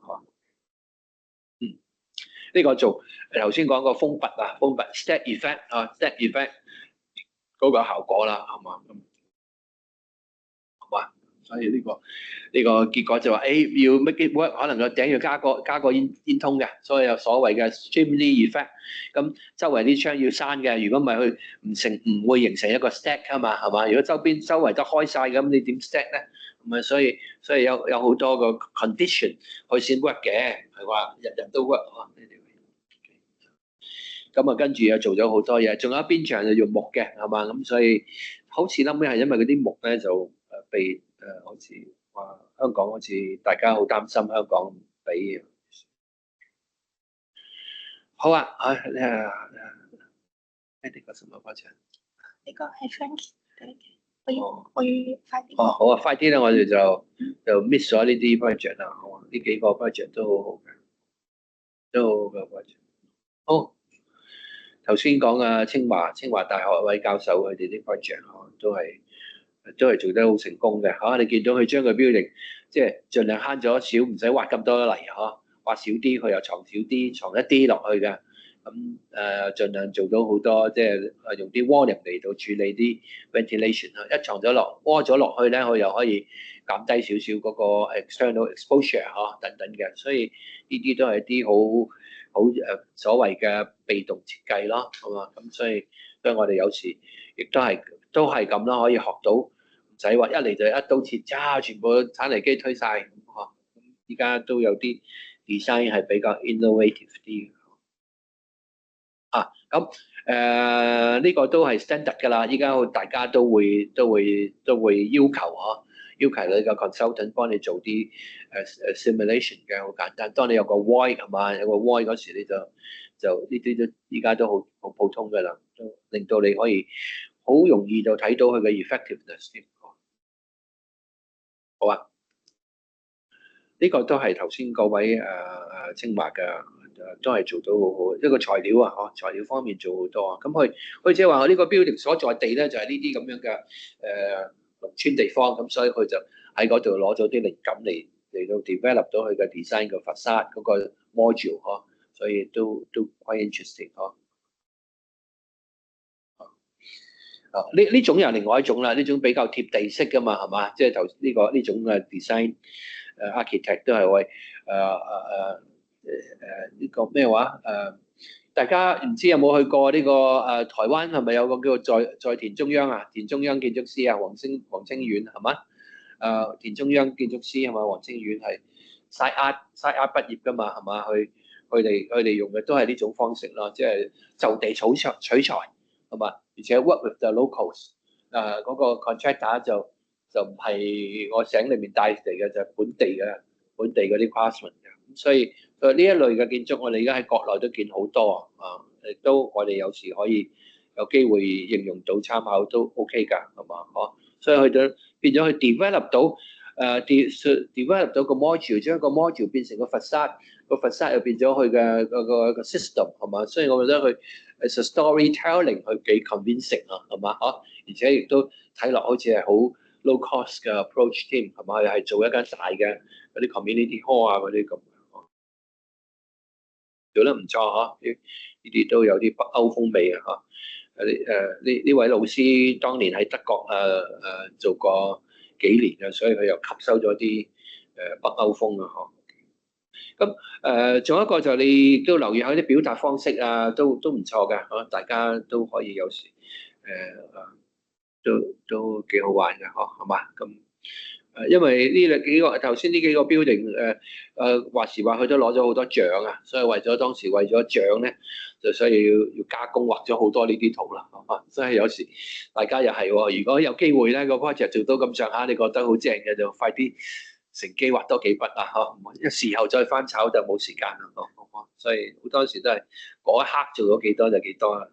呢個做頭先講個風拔 stack effect effect 嗰個效果啦，係嘛？所以呢個結果就話要 make it work， 可能個頂要加個煙通嘅，所以有所謂嘅 chimney effect。咁周圍啲窗要閂嘅，如果唔係佢唔會形成一個 stack 啊嘛，係嘛？如果周圍都開晒咁，你點 stack 咧？咁所以有好多個 condition 佢先 work 嘅，係話日都 work 咁跟住又做咗好多嘢，仲有一邊牆就用木嘅，係嘛？咁所以好似諗起係因為嗰啲木咧就被好似話香港好似大家好擔心香港唔俾。好啊，呢個什麼project？呢個係 Frank 嘅，我要快啲。好啊，快啲啦！我哋就 miss 咗呢啲 project 啦，好啊，呢幾個 project 都好好嘅，都好嘅 project。好，頭先講啊，清華大學位教授佢哋啲 project 都係做得好成功嘅，你見到佢將個 building 即係盡量慳咗少，唔使挖咁多泥挖少啲，佢又藏少啲，藏一啲落去嘅。咁盡量做到好多，即係用啲 volume 嚟到處理啲 ventilation 一藏咗窩咗落去咧，佢又可以減低少少嗰個 external exposure 等等嘅。所以呢啲都係啲好所謂嘅被動設計咯，係嘛？咁所以我哋有時亦都係咁啦，可以學到唔使話一嚟就一刀切，全部鏟泥機推晒。咁依家都有啲 design 係比較 innovative 啲。咁呢個都係 standard 㗎啦，依家大家都會要求你個 consultant 幫你做啲simulation 嘅，好簡單。當你有個 void 係嘛，有個 void 嗰時你就呢啲都依家都好普通㗎啦，都令到你可以好容易就睇到佢嘅 effectiveness。好啊，呢個都係頭先嗰位清華嘅。都係做到好好，一個材料材料方面做好多。咁佢即係話我呢個 building 所在地咧，就係呢啲咁樣嘅農村地方，咁所以佢就喺嗰度攞咗啲靈感嚟到 develop 到佢嘅 design 嘅 facade 嗰個 module 所以都 quite interesting 呢種又另外一種啦，呢種比較貼地式噶嘛，係嘛？即係頭呢種嘅 design architect 都係為呢個咩話大家唔知有冇去過呢個台灣係咪有個叫做在田中央啊？田中央建築師啊，黃清遠係嘛？田中央建築師係嘛？黃清遠係 side art 畢業噶嘛，係嘛？佢哋用嘅都係呢種方式咯，即係就地取材係嘛？而且 work with the locals，嗰個 contractor 就唔係我省裏面帶嚟嘅，就係本地嗰啲 craftsman 嘅。咁所以呢一類嘅建築，我哋而家喺國內都見好多啊，亦都我哋有時可以有機會應用到參考都 OK 㗎，係嘛？所以佢就變咗去 develop 到develop 到個 module， 將個 module 變成個 facade， 個 facade 又變咗佢嘅個 system 係嘛？所以我覺得佢係 storytelling 佢幾 convincing 啊，係嘛？而且亦都睇落好似係好 low cost 嘅 approach 添，係嘛？又係做一間大嘅嗰啲 community hall 啊嗰啲咁，做得唔錯嗬。呢啲都有啲北歐風味啊嗬。呢位老師當年喺德國做過幾年嘅，所以佢又吸收咗啲北歐風啊嗬。咁仲有一個就你都留意下啲表達方式啊，都唔錯嘅嗬，大家都可以有時都幾好玩嘅嗬，係嘛？咁因為呢幾個頭先呢幾個 building 話時話佢都攞咗好多獎啊，所以當時為咗獎咧，就所以要加工畫咗好多呢啲圖啦。所以有時大家又係喎，如果有機會咧個 project 做到咁上下，你覺得好正嘅就快啲乘機畫多幾筆啊！一時候再翻炒就冇時間啦。所以好多時都係嗰一刻做咗幾多就幾多啦。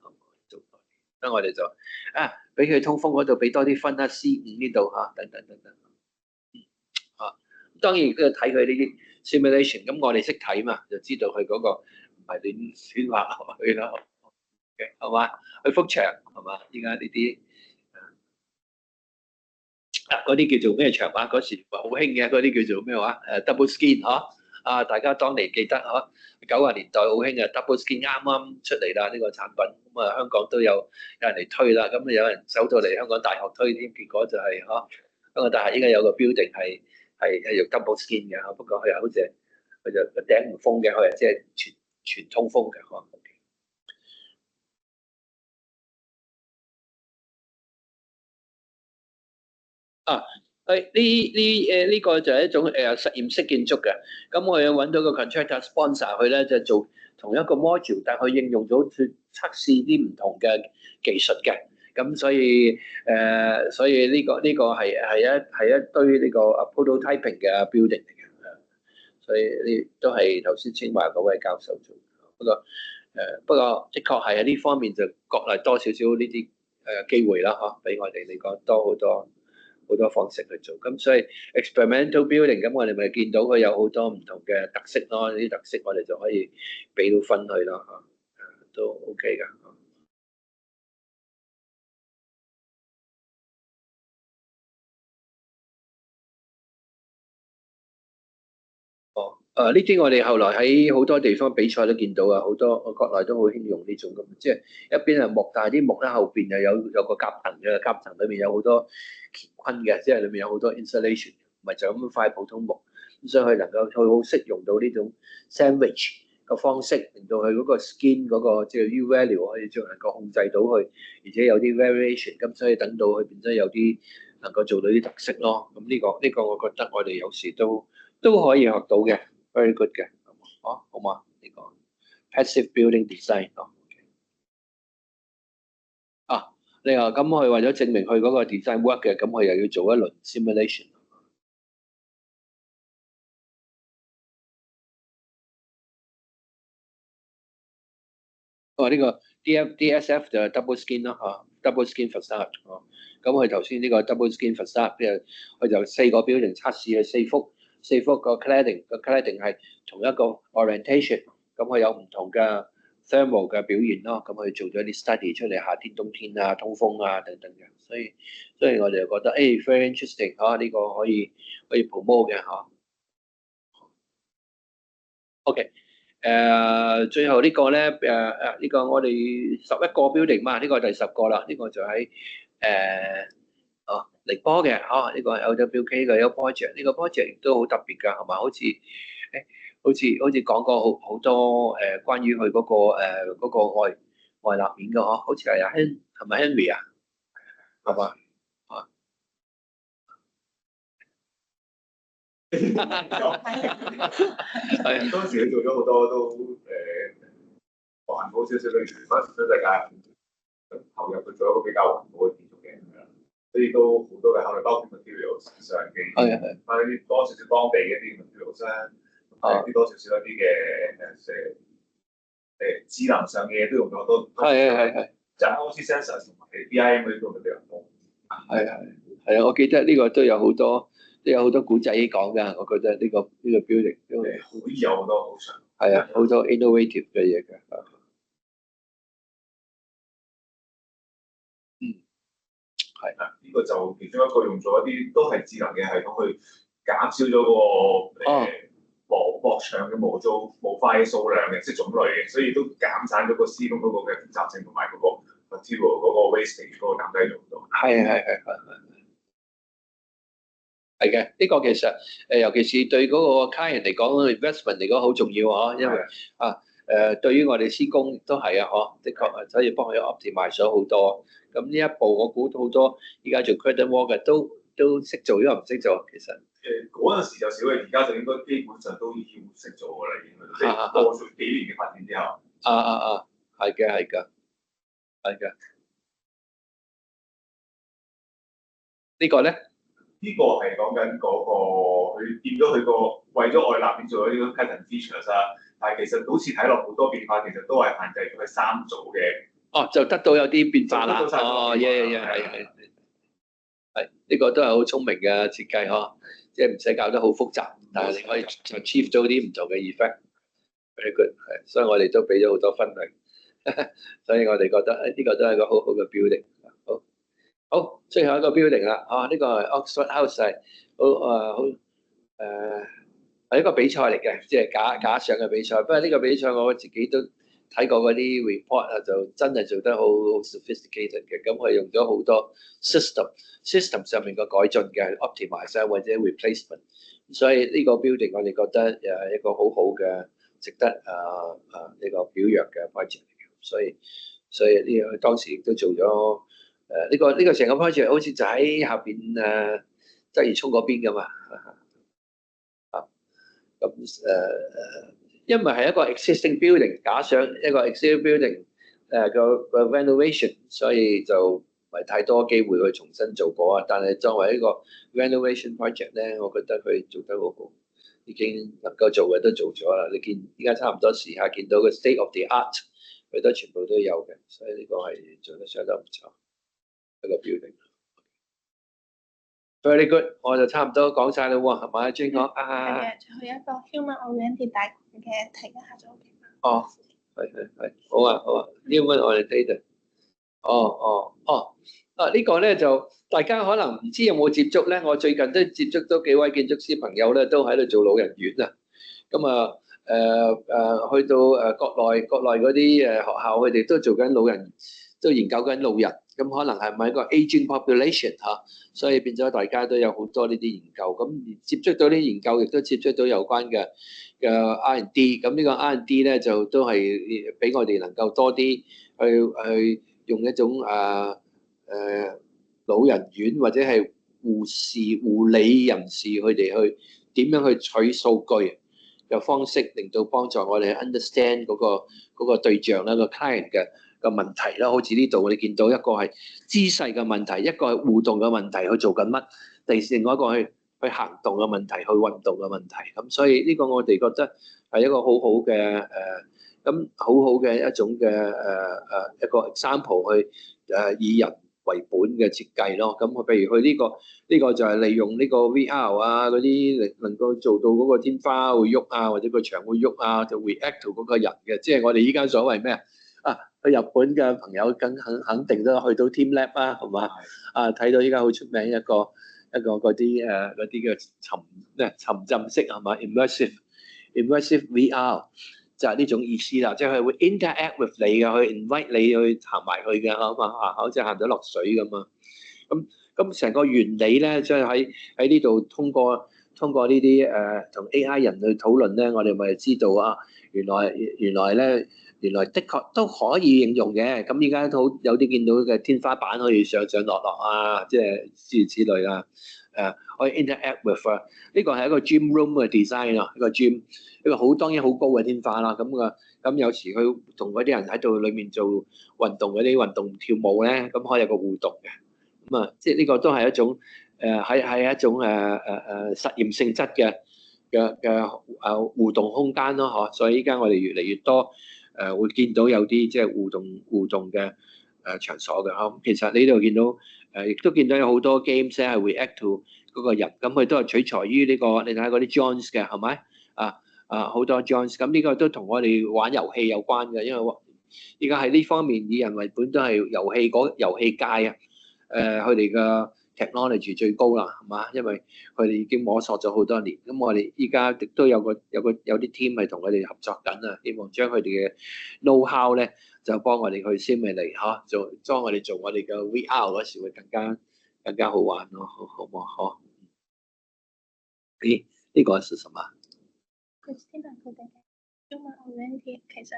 做多啲，咁我哋就俾佢通風嗰度俾多啲分啦，C5呢度等等。當然都要睇佢呢啲 simulation， 咁我哋識睇嘛，就知道佢嗰個唔係亂畫落去啦，係嘛？去幅牆係嘛？依家呢啲嗰啲叫做咩牆啊？嗰時好興嘅嗰啲叫做咩話double skin 大家當年記得90年代好興嘅 double skin 啱啱出嚟啦呢個產品，咁香港都有人嚟推啦，咁有人走到嚟香港大學推添，結果就係香港大學依家有個 building 係用 double skin 嘅，不過佢又好似佢就個頂唔封嘅，佢係即係全通風嘅。呢個就係一種實驗式建築嘅，咁我有揾到個 contractor sponsor 佢咧就做同一個 module，但係佢應用咗去測試啲唔同嘅技術嘅，咁所以呢個係一堆呢個 prototyping 嘅 building 嚟嘅，所以呢都係頭先清華嗰位教授做，不過的確係喺呢方面就國內多少少呢啲機會啦，俾我哋嚟講多好多方式去做，咁所以 experimental building 咁我哋咪見到佢有好多唔同嘅特色咯，呢啲特色我哋就可以俾到分佢咯，都 OK 噶。呢啲我哋後來喺好多地方比賽都見到啊，好多國內都好興用呢種咁，即係一邊係木，但係啲木咧後邊又有個夾層嘅，夾層裏面有好多乾坤嘅，即係裏面有好多 insulation，唔係就咁塊普通木，咁所以佢能夠好適用到呢種 sandwich 嘅方式，令到佢嗰個 skin 嗰個即係 U value 可以將能夠控制到佢，而且有啲 variation，咁所以等到佢變咗有啲能夠做到啲特色咯。咁呢個我覺得我哋有時都可以學到嘅。Very good 嘅，好嘛？呢個 passive building design 你話咁佢為咗證明佢嗰個 design work 嘅，咁佢又要做一輪 simulation。呢個 DSF 就係 double skin 咯double skin facade 咁佢頭先呢個 double skin facade 佢就4個 building 測試係4幅個 cladding 係同一個 orientation，咁佢有唔同嘅 thermal 嘅表現咯，咁佢做咗啲 study 出嚟，夏天、冬天啊、通風啊等等嘅，所以我哋就覺得very interesting 呢個可以 promote 嘅OK。最後呢個咧呢個我哋11個 building 嘛，呢個第10個啦，呢個就喺寧波嘅呢個 LWK 嘅一個 project，呢個 project 亦都好特別㗎，係嘛？好似講過好多關於佢嗰個外立面嘅好似係係咪 Henry 啊？係嘛？係當時佢做咗好多都環保少少嘅元素，世界投入去做一個比較環保嘅建築嘅，所以都好多嘅考慮，包括 materials 上嘅，買啲多少少當地嘅啲 materials 啲多少少一啲嘅智能上嘅嘢都用咗好多，係，就 IoT sensors 同埋 BIM 嗰啲都比較多。係啊，我記得呢個都有好多古仔講㗎，我覺得呢個 building 都可以有好多好長。係啊，好多 innovative 嘅嘢㗎。係啊，呢個就其中一個用咗一啲都係智能嘅系統去減少咗個幕牆嘅模塊嘅數量嘅，即係種類嘅，所以都減省咗個施工嗰個嘅複雜性同埋嗰個 material 嗰個 wastage 嗰個減低咗好多。係嘅，呢個其實尤其是對嗰個 client 嚟講 ，investment 嚟講好重要啊，因為對於我哋施工都係啊，的確所以幫佢 optimize 咗好多。咁呢一步我估好多依家做 curtain wall 嘅都識做，因為唔識做其實。嗰陣時就少嘅，而家就應該基本上都要識做㗎啦，已經即係過咗幾年嘅發展之後。係嘅。呢個咧？呢個係講緊嗰個佢變咗佢個為咗外立面做咗呢個 pattern features 啊，但係其實好似睇落好多變化，其實都係限制咗佢3組嘅。就得到有啲變化啦。係呢個都係好聰明嘅設計即係唔使搞得好複雜，但係你可以 achieve 到啲唔同嘅 effect。Very good，係，所以我哋都俾咗好多分享，所以我哋覺得呢個都係一個好好嘅 building。好，最後一個 building 啦，呢個係 Oxford House 係係一個比賽嚟嘅，即係假想嘅比賽。不過呢個比賽我自己都睇過嗰啲 report 就真係做得好 sophisticated 嘅。咁佢用咗好多 system 上面嘅改進嘅 optimize 或者 replacement。所以呢個 building 我哋覺得一個好好嘅，值得呢個表揚嘅 project 嚟嘅。所以呢個當時亦都做咗。呢個成個 project 好似就喺下邊鰂魚涌嗰邊㗎嘛，咁因為係一個 existing building， 假想一個 existing building 個 renovation， 所以就唔係太多機會去重新做過啊。但係作為一個 renovation project 咧，我覺得佢做得好好，已經能夠做嘅都做咗啦。你見依家差唔多時下見到個 state of the art， 佢都全部都有嘅，所以呢個係做得相當唔錯。一個 building。Very good， 我就差唔多講晒啦喎，係咪？Jane講最後一個 human oriented 大嘅提一下就 OK 啦。係，好啊，human oriented。呢個咧就大家可能唔知有冇接觸咧，我最近都接觸咗幾位建築師朋友咧，都喺度做老人院啊。咁去到國內嗰啲學校，佢哋都做緊老人，都研究緊老人。咁可能係咪一個 aging population 所以變咗大家都有好多呢啲研究。咁接觸到啲研究，亦都接觸到有關嘅 R&D。咁呢個 R&D 咧就都係俾我哋能夠多啲去用一種老人院或者係護理人士佢哋去點樣去取數據嘅方式，令到幫助我哋 understand 嗰個對象啦，個 client 嘅問題啦。好似呢度我哋見到一個係姿勢嘅問題，一個係互動嘅問題，去做緊乜？另外一個去行動嘅問題，去運動嘅問題。咁所以呢個我哋覺得係一個好好嘅好好嘅一種嘅一個 example 去以人為本嘅設計咯。咁譬如佢呢個就係利用呢個 VR 嗰啲能夠做到嗰個天花會喐或者個牆會喐就 react to 嗰個人嘅，即係我哋依家所謂咩去日本嘅朋友肯定都去到 TeamLab 係嘛？睇到依家好出名一個嗰啲嘅沉浸式係嘛 immersive VR 就係呢種意思啦，即係佢會 interact with 你嘅，去 invite 你去行埋去嘅嘛，好似行咗落水咁啊。咁成個原理咧，即係喺呢度通過呢啲同 AI 人去討論咧，我哋咪知道啊，原來的確都可以應用嘅。咁依家都好有啲見到嘅天花板可以上落啊，即係諸如此類啊。可以 interact with 啊，呢個係一個 gym room 嘅 design 啊，一個 gym 一個當然好高嘅天花啦。咁有時佢同嗰啲人喺度裏面做運動嗰啲運動跳舞咧，咁可以有個互動嘅。咁即係呢個都係一種係一種實驗性質嘅互動空間咯，嗬。所以依家我哋越嚟越多會見到有啲即係互動嘅場所嘅嗬。其實你呢度見到亦都見到有好多 games 咧係 react to 嗰個人，咁佢都係取材於呢個你睇下嗰啲 Jones 嘅係咪好多 Jones， 咁呢個都同我哋玩遊戲有關嘅，因為依家喺呢方面以人為本都係遊戲界啊，佢哋嘅 technology 最高啦，係嘛？因為佢哋已經摸索咗好多年，咁我哋依家亦都有啲 team 係同佢哋合作緊啊，希望將佢哋嘅 know how 咧就幫我哋去 simulate 嚇，幫我哋做我哋嘅 VR 嗰時會更加好玩咯，好唔好？咦？呢個係什麼？Christina 佢哋嘅中文 oriented 其實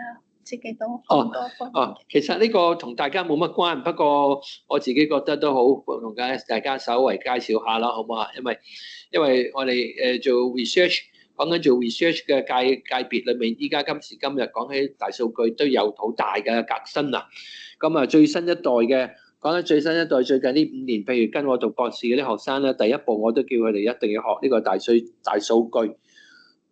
自己都好多方面嘅。其實呢個同大家冇乜關，不過我自己覺得都好，同大家稍微介紹下啦，好唔好啊？因為我哋做 research， 講緊做 research 嘅界別裏面，依家今時今日講起大數據都有好大嘅革新啊！咁最新一代嘅講緊最新一代最近呢5年，譬如跟我讀博士嗰啲學生咧，第一步我都叫佢哋一定要學呢個大數據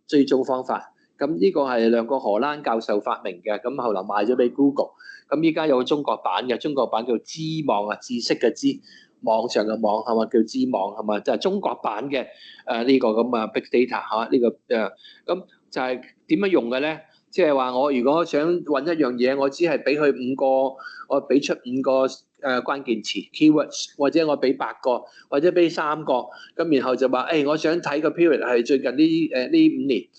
追蹤方法。咁呢個係兩個荷蘭教授發明嘅，咁後來賣咗俾 Google。咁依家有個中國版嘅，中國版叫知網啊，知識嘅知，網上嘅網係嘛，叫知網係嘛，就係中國版嘅呢個咁啊 big data 嚇呢個咁就係點樣用嘅咧？即係話我如果想揾一樣嘢，我只係俾佢5個，我俾出5個關鍵詞 keywords， 或者我俾8個，或者俾3個，咁然後就話我想睇個 period 係最近呢5年。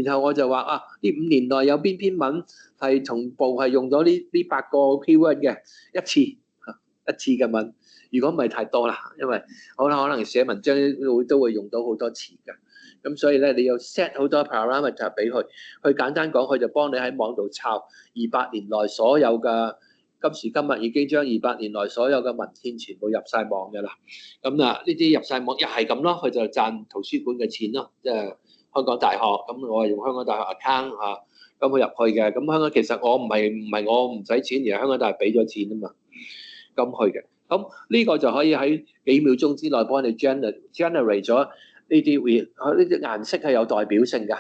然後我就話呢5年內有邊篇文係同步係用咗呢8個 keyword 嘅一次嘅文，如果唔係太多啦，因為可能寫文章都會用到好多詞嘅，咁所以咧你要 set 好多 parameter 俾佢，佢簡單講佢就幫你喺網度抄200年內所有嘅，今時今日已經將200年內所有嘅文獻全部入晒網嘅啦，咁呢啲入晒網又係咁咯，佢就賺圖書館嘅錢咯，即係。香港大學咁，我係用香港大學 account 咁佢入去嘅。咁香港其實我唔係我唔使錢，而係香港大學俾咗錢啊嘛，咁去嘅。咁呢個就可以喺幾秒鐘之內幫你 generate 咗呢啲顏色係有代表性㗎。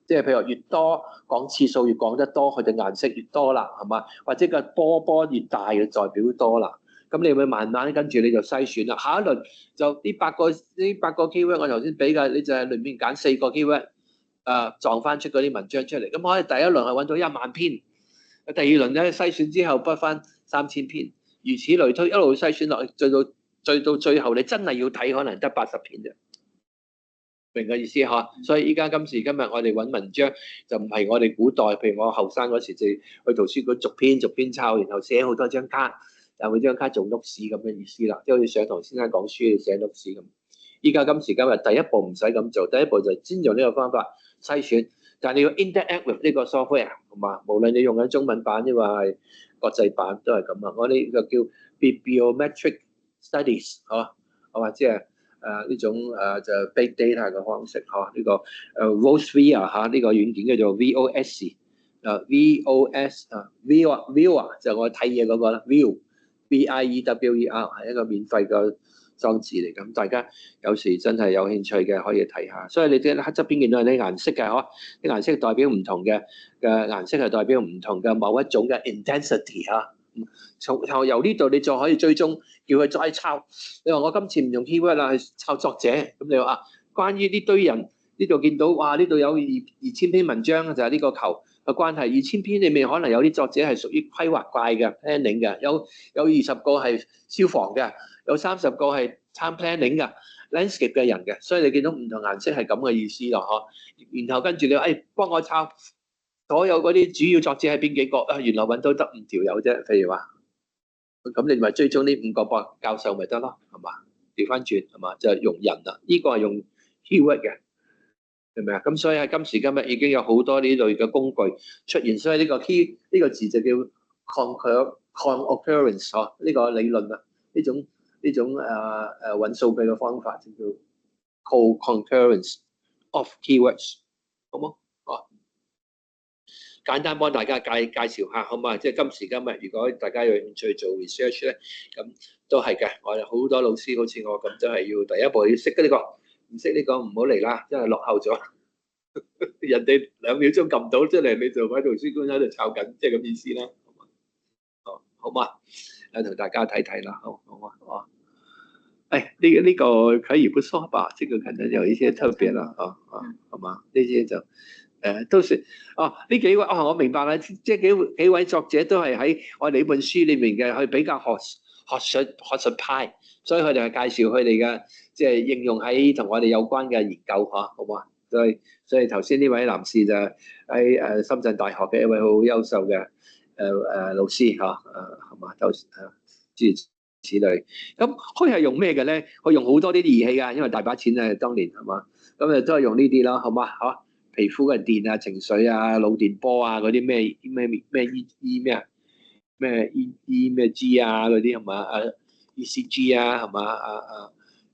即係譬如話越多講次數越講得多，佢哋顏色越多啦，係嘛？或者個波越大嘅代表多啦。咁你會慢慢跟住你就篩選啦。下一輪就呢8個 keyword 我頭先俾嘅，你就係裏面揀4個 keyword， 撞翻出嗰啲文章出嚟。咁可以第一輪係揾到1萬篇，第二輪咧篩選之後不翻3000篇，如此類推一路篩選落去，最到最後你真係要睇，可能得80篇啫。明嘅意思嚇？所以依家今時今日我哋揾文章就唔係我哋古代，譬如我後生嗰時就去圖書館逐篇抄，然後寫好多張卡。就會張卡做 notes 咁嘅意思啦，即係好似上堂先生講書要寫 notes 咁。依家今時今日第一步唔使咁做，第一步就係先用呢個方法篩選，但係你要 interact with 呢個 software 係嘛？無論你用緊中文版抑或係國際版都係咁啊。我呢個叫 bibliometric studies 嚇，或者係呢種就 big data 嘅方式嚇，呢個Vosphere 嚇呢個軟件叫做 VOS viewer 就我睇嘢嗰個啦 viewer 係一個免費嘅裝置嚟，咁大家有時真係有興趣嘅可以睇下。所以你啲側邊見到係啲顏色嘅嗬，啲顏色代表唔同嘅顏色係代表唔同嘅某一種嘅 intensity 嚇。由呢度你就可以追蹤，叫佢再抄。你話我今次唔用 keyword 啦，去抄作者，咁你話關於呢堆人呢度見到哇，呢度有2000篇文章就係呢個球嘅關係，2000篇裏面可能有啲作者係屬於規劃怪嘅 planning 嘅，有20個係消防嘅，有30個係 time planning 嘅 landscape 嘅人嘅，所以你見到唔同顏色係咁嘅意思咯，嗬。然後跟住你話幫我抄所有嗰啲主要作者係邊幾個啊？原來揾到得5條友啫，譬如話咁你咪追蹤呢5個教授咪得咯，係嘛？調翻轉係嘛？就係用人啦，呢個係用 keyword 嘅，係咪啊？咁所以喺今時今日已經有好多呢類嘅工具出現，所以呢個 key 呢個字就叫 concurrence 嗬，呢個理論啊，呢種揾數據嘅方法就叫 co-concurrence of keywords， 好冇？簡單幫大家介紹下，好嘛？即係今時今日，如果大家有興趣做 research 咧，咁都係嘅。我哋好多老師好似我咁，都係要第一步要識呢個，唔識呢個唔好嚟啦，因為落後咗。人哋2秒鐘撳到出嚟，你就喺圖書館喺度抄緊，即係咁意思啦。好嘛？同大家睇睇啦，好嘛？呢個可以不說吧，這個可能有一些特別啦，好嘛？呢啲就。都算呢幾位我明白啦，即係幾位作者都係喺我哋呢本書裏面嘅，佢比較學術派，所以佢哋係介紹佢哋嘅即係應用喺同我哋有關嘅研究好嘛？所以頭先呢位男士就喺深圳大學嘅一位好優秀嘅老師係嘛？就諸如此類。咁佢係用咩嘅咧？佢用好多啲儀器㗎，因為大把錢啊，當年係嘛？咁都係用呢啲啦，好嘛？皮膚嘅電啊、情緒啊、腦電波啊嗰啲咩 G 啊嗰啲係嘛？ECG 啊係嘛？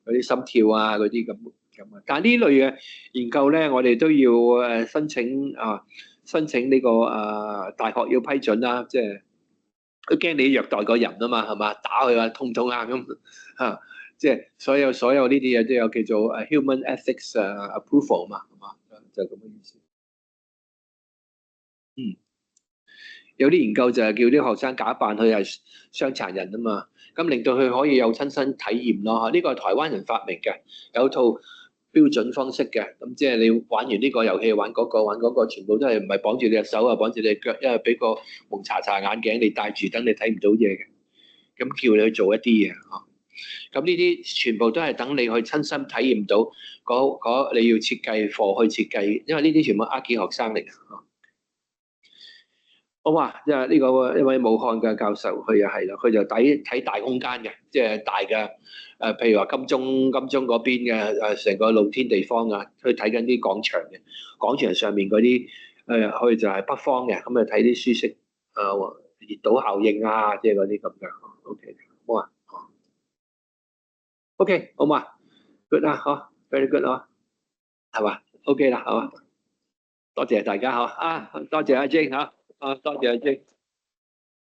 嗰啲心跳啊嗰啲咁啊。但係呢類嘅研究咧，我哋都要申請呢個大學要批准啦，即係佢驚你虐待個人啊嘛，係嘛？打佢啊，痛唔痛啊咁即係所有呢啲嘢都有叫做human ethics approval 嘛，係嘛？就咁嘅意思。有啲研究就係叫啲學生假扮佢係傷殘人啊嘛，咁令到佢可以有親身體驗咯。呢個係台灣人發明嘅，有套標準方式嘅。咁即係你玩完呢個遊戲，玩嗰個，全部都係唔係綁住你隻手啊，綁住你腳，因為俾個蒙查查眼鏡你戴住，等你睇唔到嘢嘅。咁叫你去做一啲嘢。咁呢啲全部都係等你去親身體驗到你要設計課去設計，因為呢啲全部 Archi 學生嚟嘅。好嘛，即係呢個一位武漢嘅教授，佢又係啦，佢就睇大空間嘅，即係大嘅譬如話金鐘嗰邊嘅成個露天地方啊，去睇緊啲廣場嘅，廣場上面嗰啲佢就係北方嘅，咁啊睇啲舒適熱島效應啊，即係嗰啲咁嘅。OK， 好啊。OK， 好嘛 ，good 啊，very good 係嘛 ，OK 啦，好啊，多謝大家多謝阿 Jane 多謝阿 Jane。